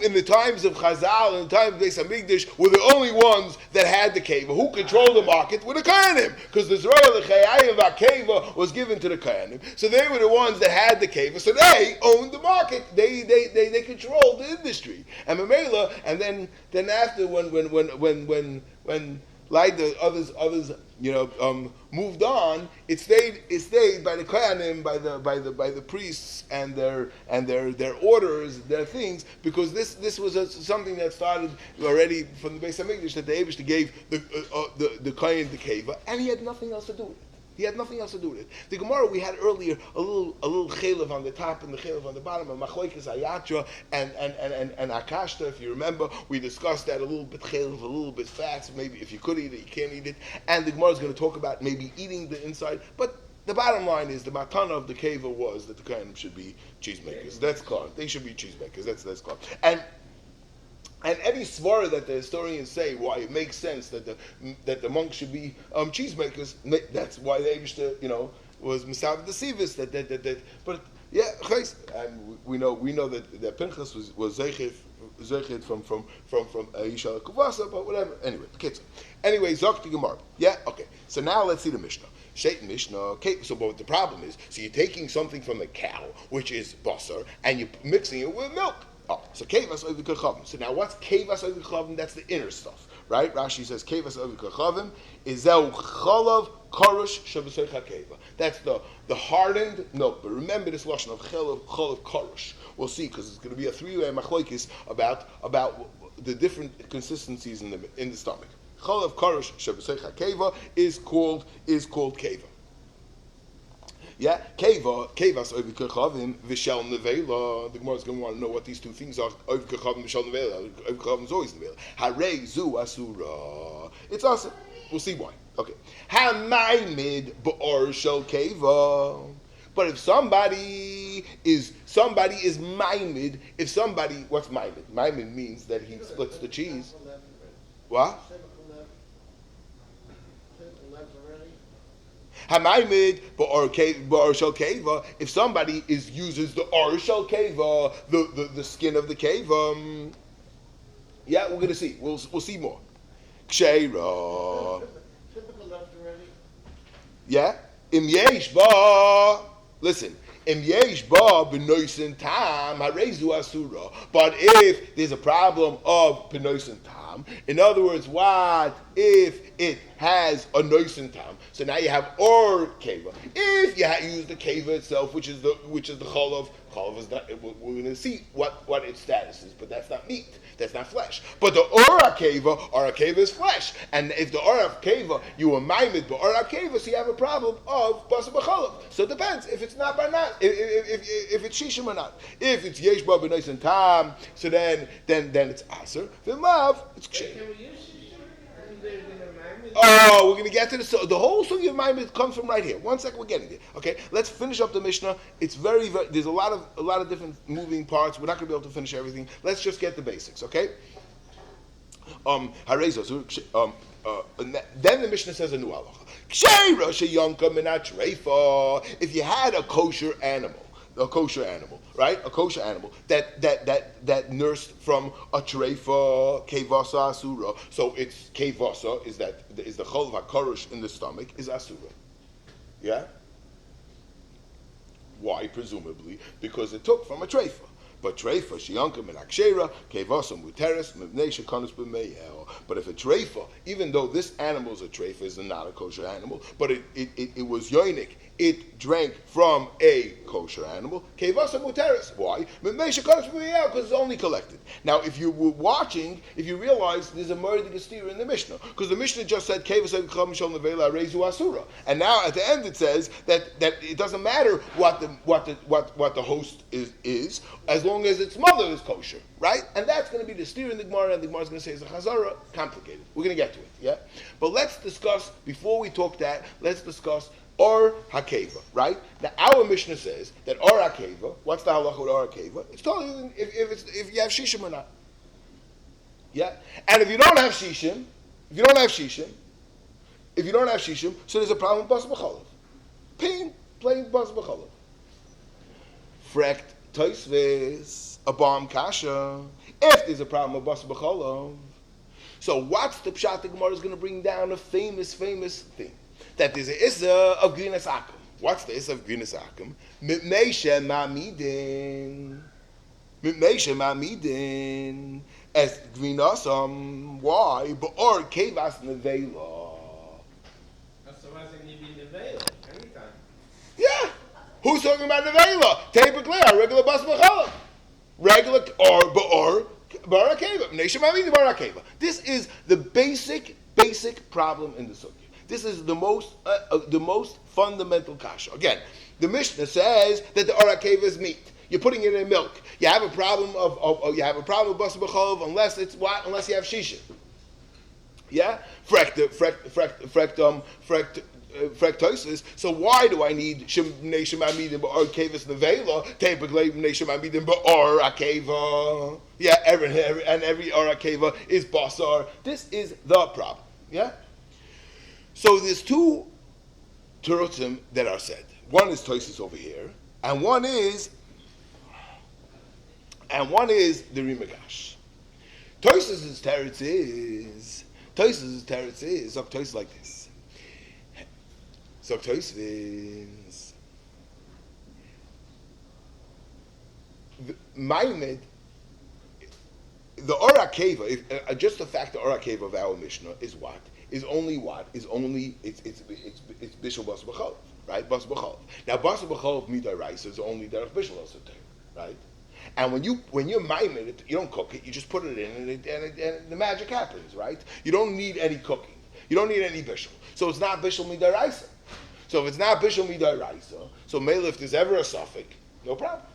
in the times of Chazal and the times of Beis Hamikdash were the only ones that had the keva? Who controlled the market? Were the Kohanim. Because the Zerah, the Chayayim, the keva was given to the Kohanim. So they were the ones that had the keva. So they owned the market. They controlled the industry. And Mamela, and then after when like the others moved on, it stayed by the Kohanim, by the priests and their orders, their things, because this was something that started already from the Beis Hamikdash, that the Eibishter gave the Kohen the keva, and he had nothing else to do with it. He had nothing else to do with it. The Gemara we had earlier, a little chelev on the top and the chelev on the bottom, and machlokes ayatra and akashta. If you remember, we discussed that a little bit chelev, a little bit fat. So maybe if you could eat it, you can't eat it. And the Gemara is going to talk about maybe eating the inside. But the bottom line is the matana of the keva was that the kohanim should be cheesemakers. That's clear. They should be cheesemakers. That's clear. And any svara that the historians say why it makes sense that the monks should be cheesemakers, that's why the Eibishter, was Misav the Sivis. But yeah, and we know that Pinchas was zeichet from Yishal Kuvasa, but whatever. Anyway, Zok the Gemara. Yeah, okay. So now let's see the Mishnah. Sheit Mishnah. Okay, so but the problem is, so you're taking something from the cow, which is basar, and you're mixing it with milk. Oh, so kevas over kachavim. So now what's kevas over kachavim? That's the inner stuff, right? Rashi says kevas over kachavim is zeu chalav karush shabasecha keva. That's the hardened milk. But remember this lashon of chalav karush. We'll see, because it's going to be a three-way machlokes about the different consistencies in the stomach. Chalav karush shabasecha keva is called keva. Yeah, kevas over kachavim v'shel nevela. The Gemara is going to want to know what these two things are. Over kachavim v'shel nevela. Over kachavim is always nevela. Harei zu asura. It's awesome. We'll see why. Okay. Hamaymid ba'or shel keva. But if somebody is maimid, what's maimid? Maimid means that he splits the cheese. What? Hamaymid ba'or shel keva. If somebody uses the or shel keva, the skin of the keva, yeah, we're gonna see. We'll see more. Ksheira. Yeah. Im yesh ba. Listen. Im yesh ba b'noisen tam harezu asura. But if there's a problem of b'noisen tam, in other words, what if it has a noisen tam? So now you have or keva. If you use the keva itself, which is the cholav is not. We're going to see what its status is, but that's not meat. That's not flesh. But the ora keva is flesh. And if the ora keva you were maimed but ora keva, so you have a problem of basar b'cholav. So it depends if it's not or not. If it's shishim or not. If it's yesh ba b'nois and tam, so then it's aser. V'mav it's kshem. Oh, we're going to get to this. So the whole story of Maimon comes from right here. 1 second, we're getting there. Okay, let's finish up the Mishnah. It's very there's a lot of different moving parts. We're not going to be able to finish everything. Let's just get the basics. Okay. Then the Mishnah says a new halacha. If you had a kosher animal, right? A kosher animal that nursed from a treifa kevasa asura. So it's kevasa is the chol hakarush in the stomach is asura. Yeah. Why? Presumably because it took from a treifa. But treifa shiyanka min akshera kevasam muteres mivnei shekanus b'meyel. But if a treifa, even though this animal is a treifa, is not a kosher animal, but it was yoinik, it drank from a kosher animal. Kevasam muteres. Why? Mivnei shekanus b'meyel, because it's only collected. Now, if you were watching, if you realize there's a murder gestira in the Mishnah, because the Mishnah just said kevasam cham shel nevela reizu asura, and now at the end it says that it doesn't matter what the host is as long as its mother is kosher, right? And that's going to be the steer in the Gemara, and the Gemara is going to say it's a chazara. Complicated. We're going to get to it, yeah? But let's discuss, before we talk that, let's discuss or hakeva, right? Now our Mishnah says that or hakeva, what's the halacha with or hakeva? It's telling you if you have shishim or not. Yeah? And if you don't have shishim, so there's a problem with bas b'chalav. Plain bas b'chalav. Frekt toisves, a bomb kasha, if there's a problem with bas b'chalav. So what's the pshat the Gemara is going to bring down? A famous thing. That there's a issa of grinas akum. What's the issa of grinas akum? Mipnei shemamidin. As grinasam. Why? Ba'or kevas nevela. That's why I need to be nevela anytime. Yeah. Who's talking about nevela? Typically, a regular bas b'chalav. Regular or barakeva. Mipnei shemamidin barakeva. This is the basic problem in the sukkah. This is the most fundamental kasha. Again, the Mishnah says that the orakeva is meat. You're putting it in milk. You have a problem with bas b'chalav unless it's what? Unless you have shisha. Yeah, frektosis. So why do I need shnei shemamidim ba'or kevis nevela? Typically, shnei shemamidim ba'or akeva. Yeah, every or akeva is basar. This is the problem. Yeah. So there's two terutzim that are said. One is Tosis over here, and one is the Rimagash. Tosis' teretz is Zok Tosis like this. Zok Tosis is Maimed. The Ora Keva, just the fact the Ora Keva of our Mishnah is what? It's bishul bas b'chalav, right? Bas b'chalav. Now bas b'chalav midaraisa is only derech bishul asotay, right? And when you're miming it, you don't cook it. You just put it in, and the magic happens, right? You don't need any cooking. You don't need any bishul. So it's not bishul midaraisa. So if it's not bishul midaraisa, so mele if there's ever a suffix, no problem.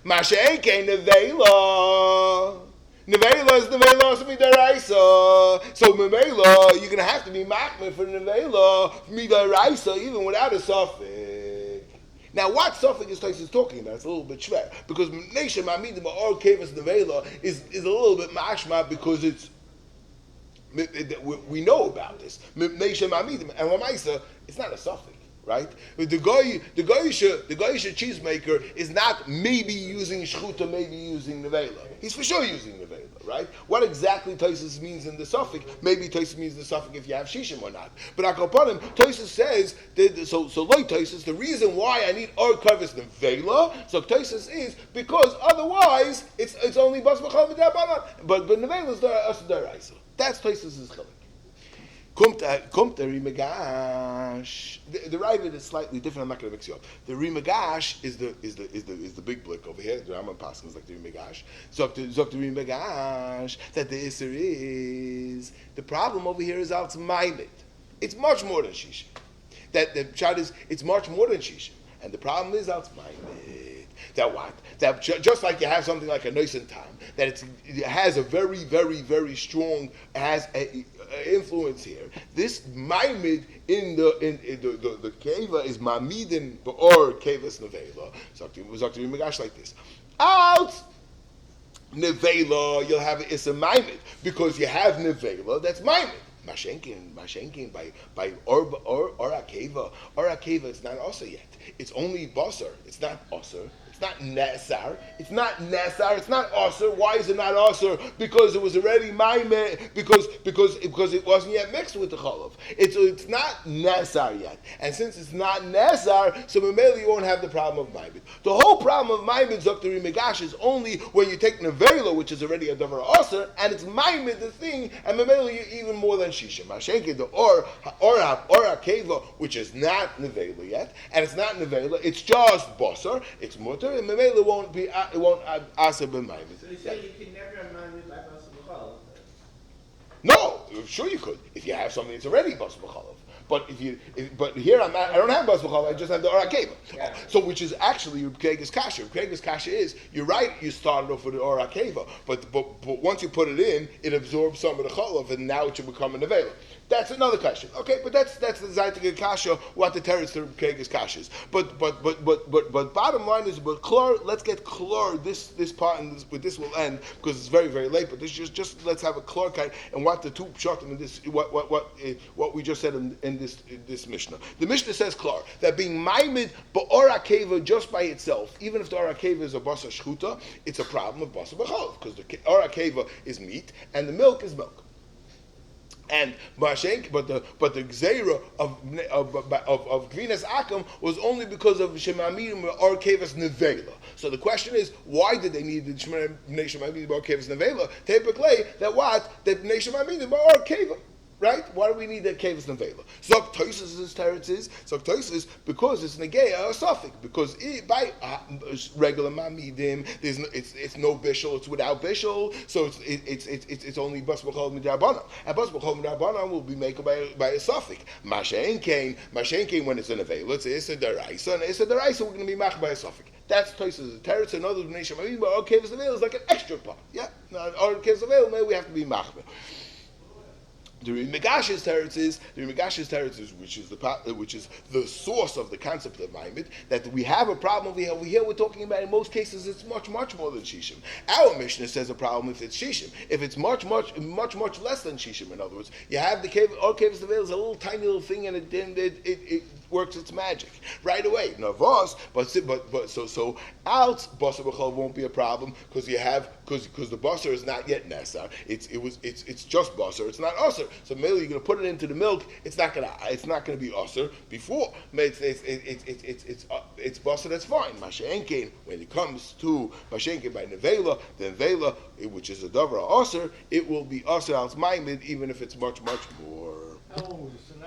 Masha'eke nevela. Nevela is nevela midaraisa. So nevela, you're gonna have to be makmeh for nevela midaraisa even without a suffix. Now, what suffix is Tosfos talking about? It's a little bit shver because nation mamidim or kevas nevela is a little bit mashma because we know about this nation mamidim and lamaisa. It's not a suffix. Right? The goyisha cheesemaker is not maybe using shchuta, maybe using nevela. He's for sure using nevela, right? What exactly Tosfos means in the suffix? Maybe Tosfos means the suffix if you have shishim or not. But Akoponim, Tosfos says so loy Tosfos, the reason why I need or kavos nevela, so Tosfos is because otherwise it's only bas b'chalav midabanan. But nevela is daraisa. That's Tosfos' chilek. Kumt the Rimagash. The Ravid is slightly different. I'm not going to mix you up. The Rimagash is the big blick over here. The Rambam Paskin is like the Rimagash. Zok the Rimagash that the Isser is the problem over here is out Maimed. It's much more than Shishim. That the child is it's much more than Shishim, and the problem is out Maimed. That what? That just like you have something like a nice time, that it has a very, very, very strong influence here. This ma'amid in the keva is mamidin or kevas nevela. Zakti Magash like this. Out nevela, you'll have it's a ma'amid because you have nevela that's ma'amid. Mashenkin by or akeva. Or akeva, it's not also yet. It's only basar. It's not osir. It's not nesar. It's not nesar. It's not osir. Why is it not osir? Because it was already maimed. Because it wasn't yet mixed with the chalav. It's not nesar yet. And since it's not nesar, so Mamela you won't have the problem of maimed. The whole problem of maimed Zoktari Megash is only when you take nevela, which is already a davar osir, and it's maimed the thing, and Mamela you even more than shishim. Mashenke the or akeva, which is not nevela yet, and it's not nevela. It's just basar. It's mutter, and Mamela won't be. It won't asa b'maimed. So you say you can never amend it by Basa B'chalav? No, sure you could if you have something that's already bas b'chalav. But but here I don't have bas b'chalav. I just have the orakeva. Yeah. So which is actually Kregas kasha. Kregas kasha is you're right. You started off with the orakeva, but once you put it in, it absorbs some of the chalav, and now it should become a nevela. That's another question. Okay, but that's the zaytig kasha. What the terrorist Kregas kasha is. But bottom line is, but klor. Let's get klor. This part and with this will end because it's very very late. But this just let's have a klor kind and what the two pshatim in this what we just said in this Mishnah. The Mishnah says klor that being maimed ba'or akeva just by itself, even if the or akeva is a basa shchuta, it's a problem of basa b'chalav because the or akeva is meat and the milk is milk. And but the gzeira of Gvinas Akam was only because of Shemamidim or Kevas Nevela. So the question is, why did they need the Shemamidim or Kevas Nevela? Typically, that Shemamidim or Keva. Right? Why do we need that Kevas Nevela? Zok Tosis' teretz is because it's Negeya or Suffolk. Because by regular Mamidim, it's no bishul, it's without bishul, so it's only Bas B'chol Midrabana. And Bas B'chol Midrabana will be made by a Suffolk. Mashain came when it's an Nevela, it's Issa Daraisa, and Issa Daraisa we're going to be mach by a Suffolk. That's Tosis' teretz, and other B'nei Shemavim, or Kevas Nevela is like an extra part. Yeah? Or Kevas Nevela, maybe we have to be machmer. The Rimegash's teretz is which is the source of the concept of Maimed, that we have a problem over here we're talking about in most cases it's much more than Shishim. Our Mishnah says a problem if it's Shishim. If it's much less than Shishim, in other words, you have the cave or caves of is a little tiny little thing and it works its magic right away. Navos, but so out basar b'chol won't be a problem because the basar is not yet nesar. It's just basar. It's not usher. So maybe you're going to put it into the milk. It's not going to be usher before. It's basar. That's fine. Mashenkein when it comes to mashenkein by nevela, then vela, which is a davar usher, it will be usher al maimed even if it's much more. How long was the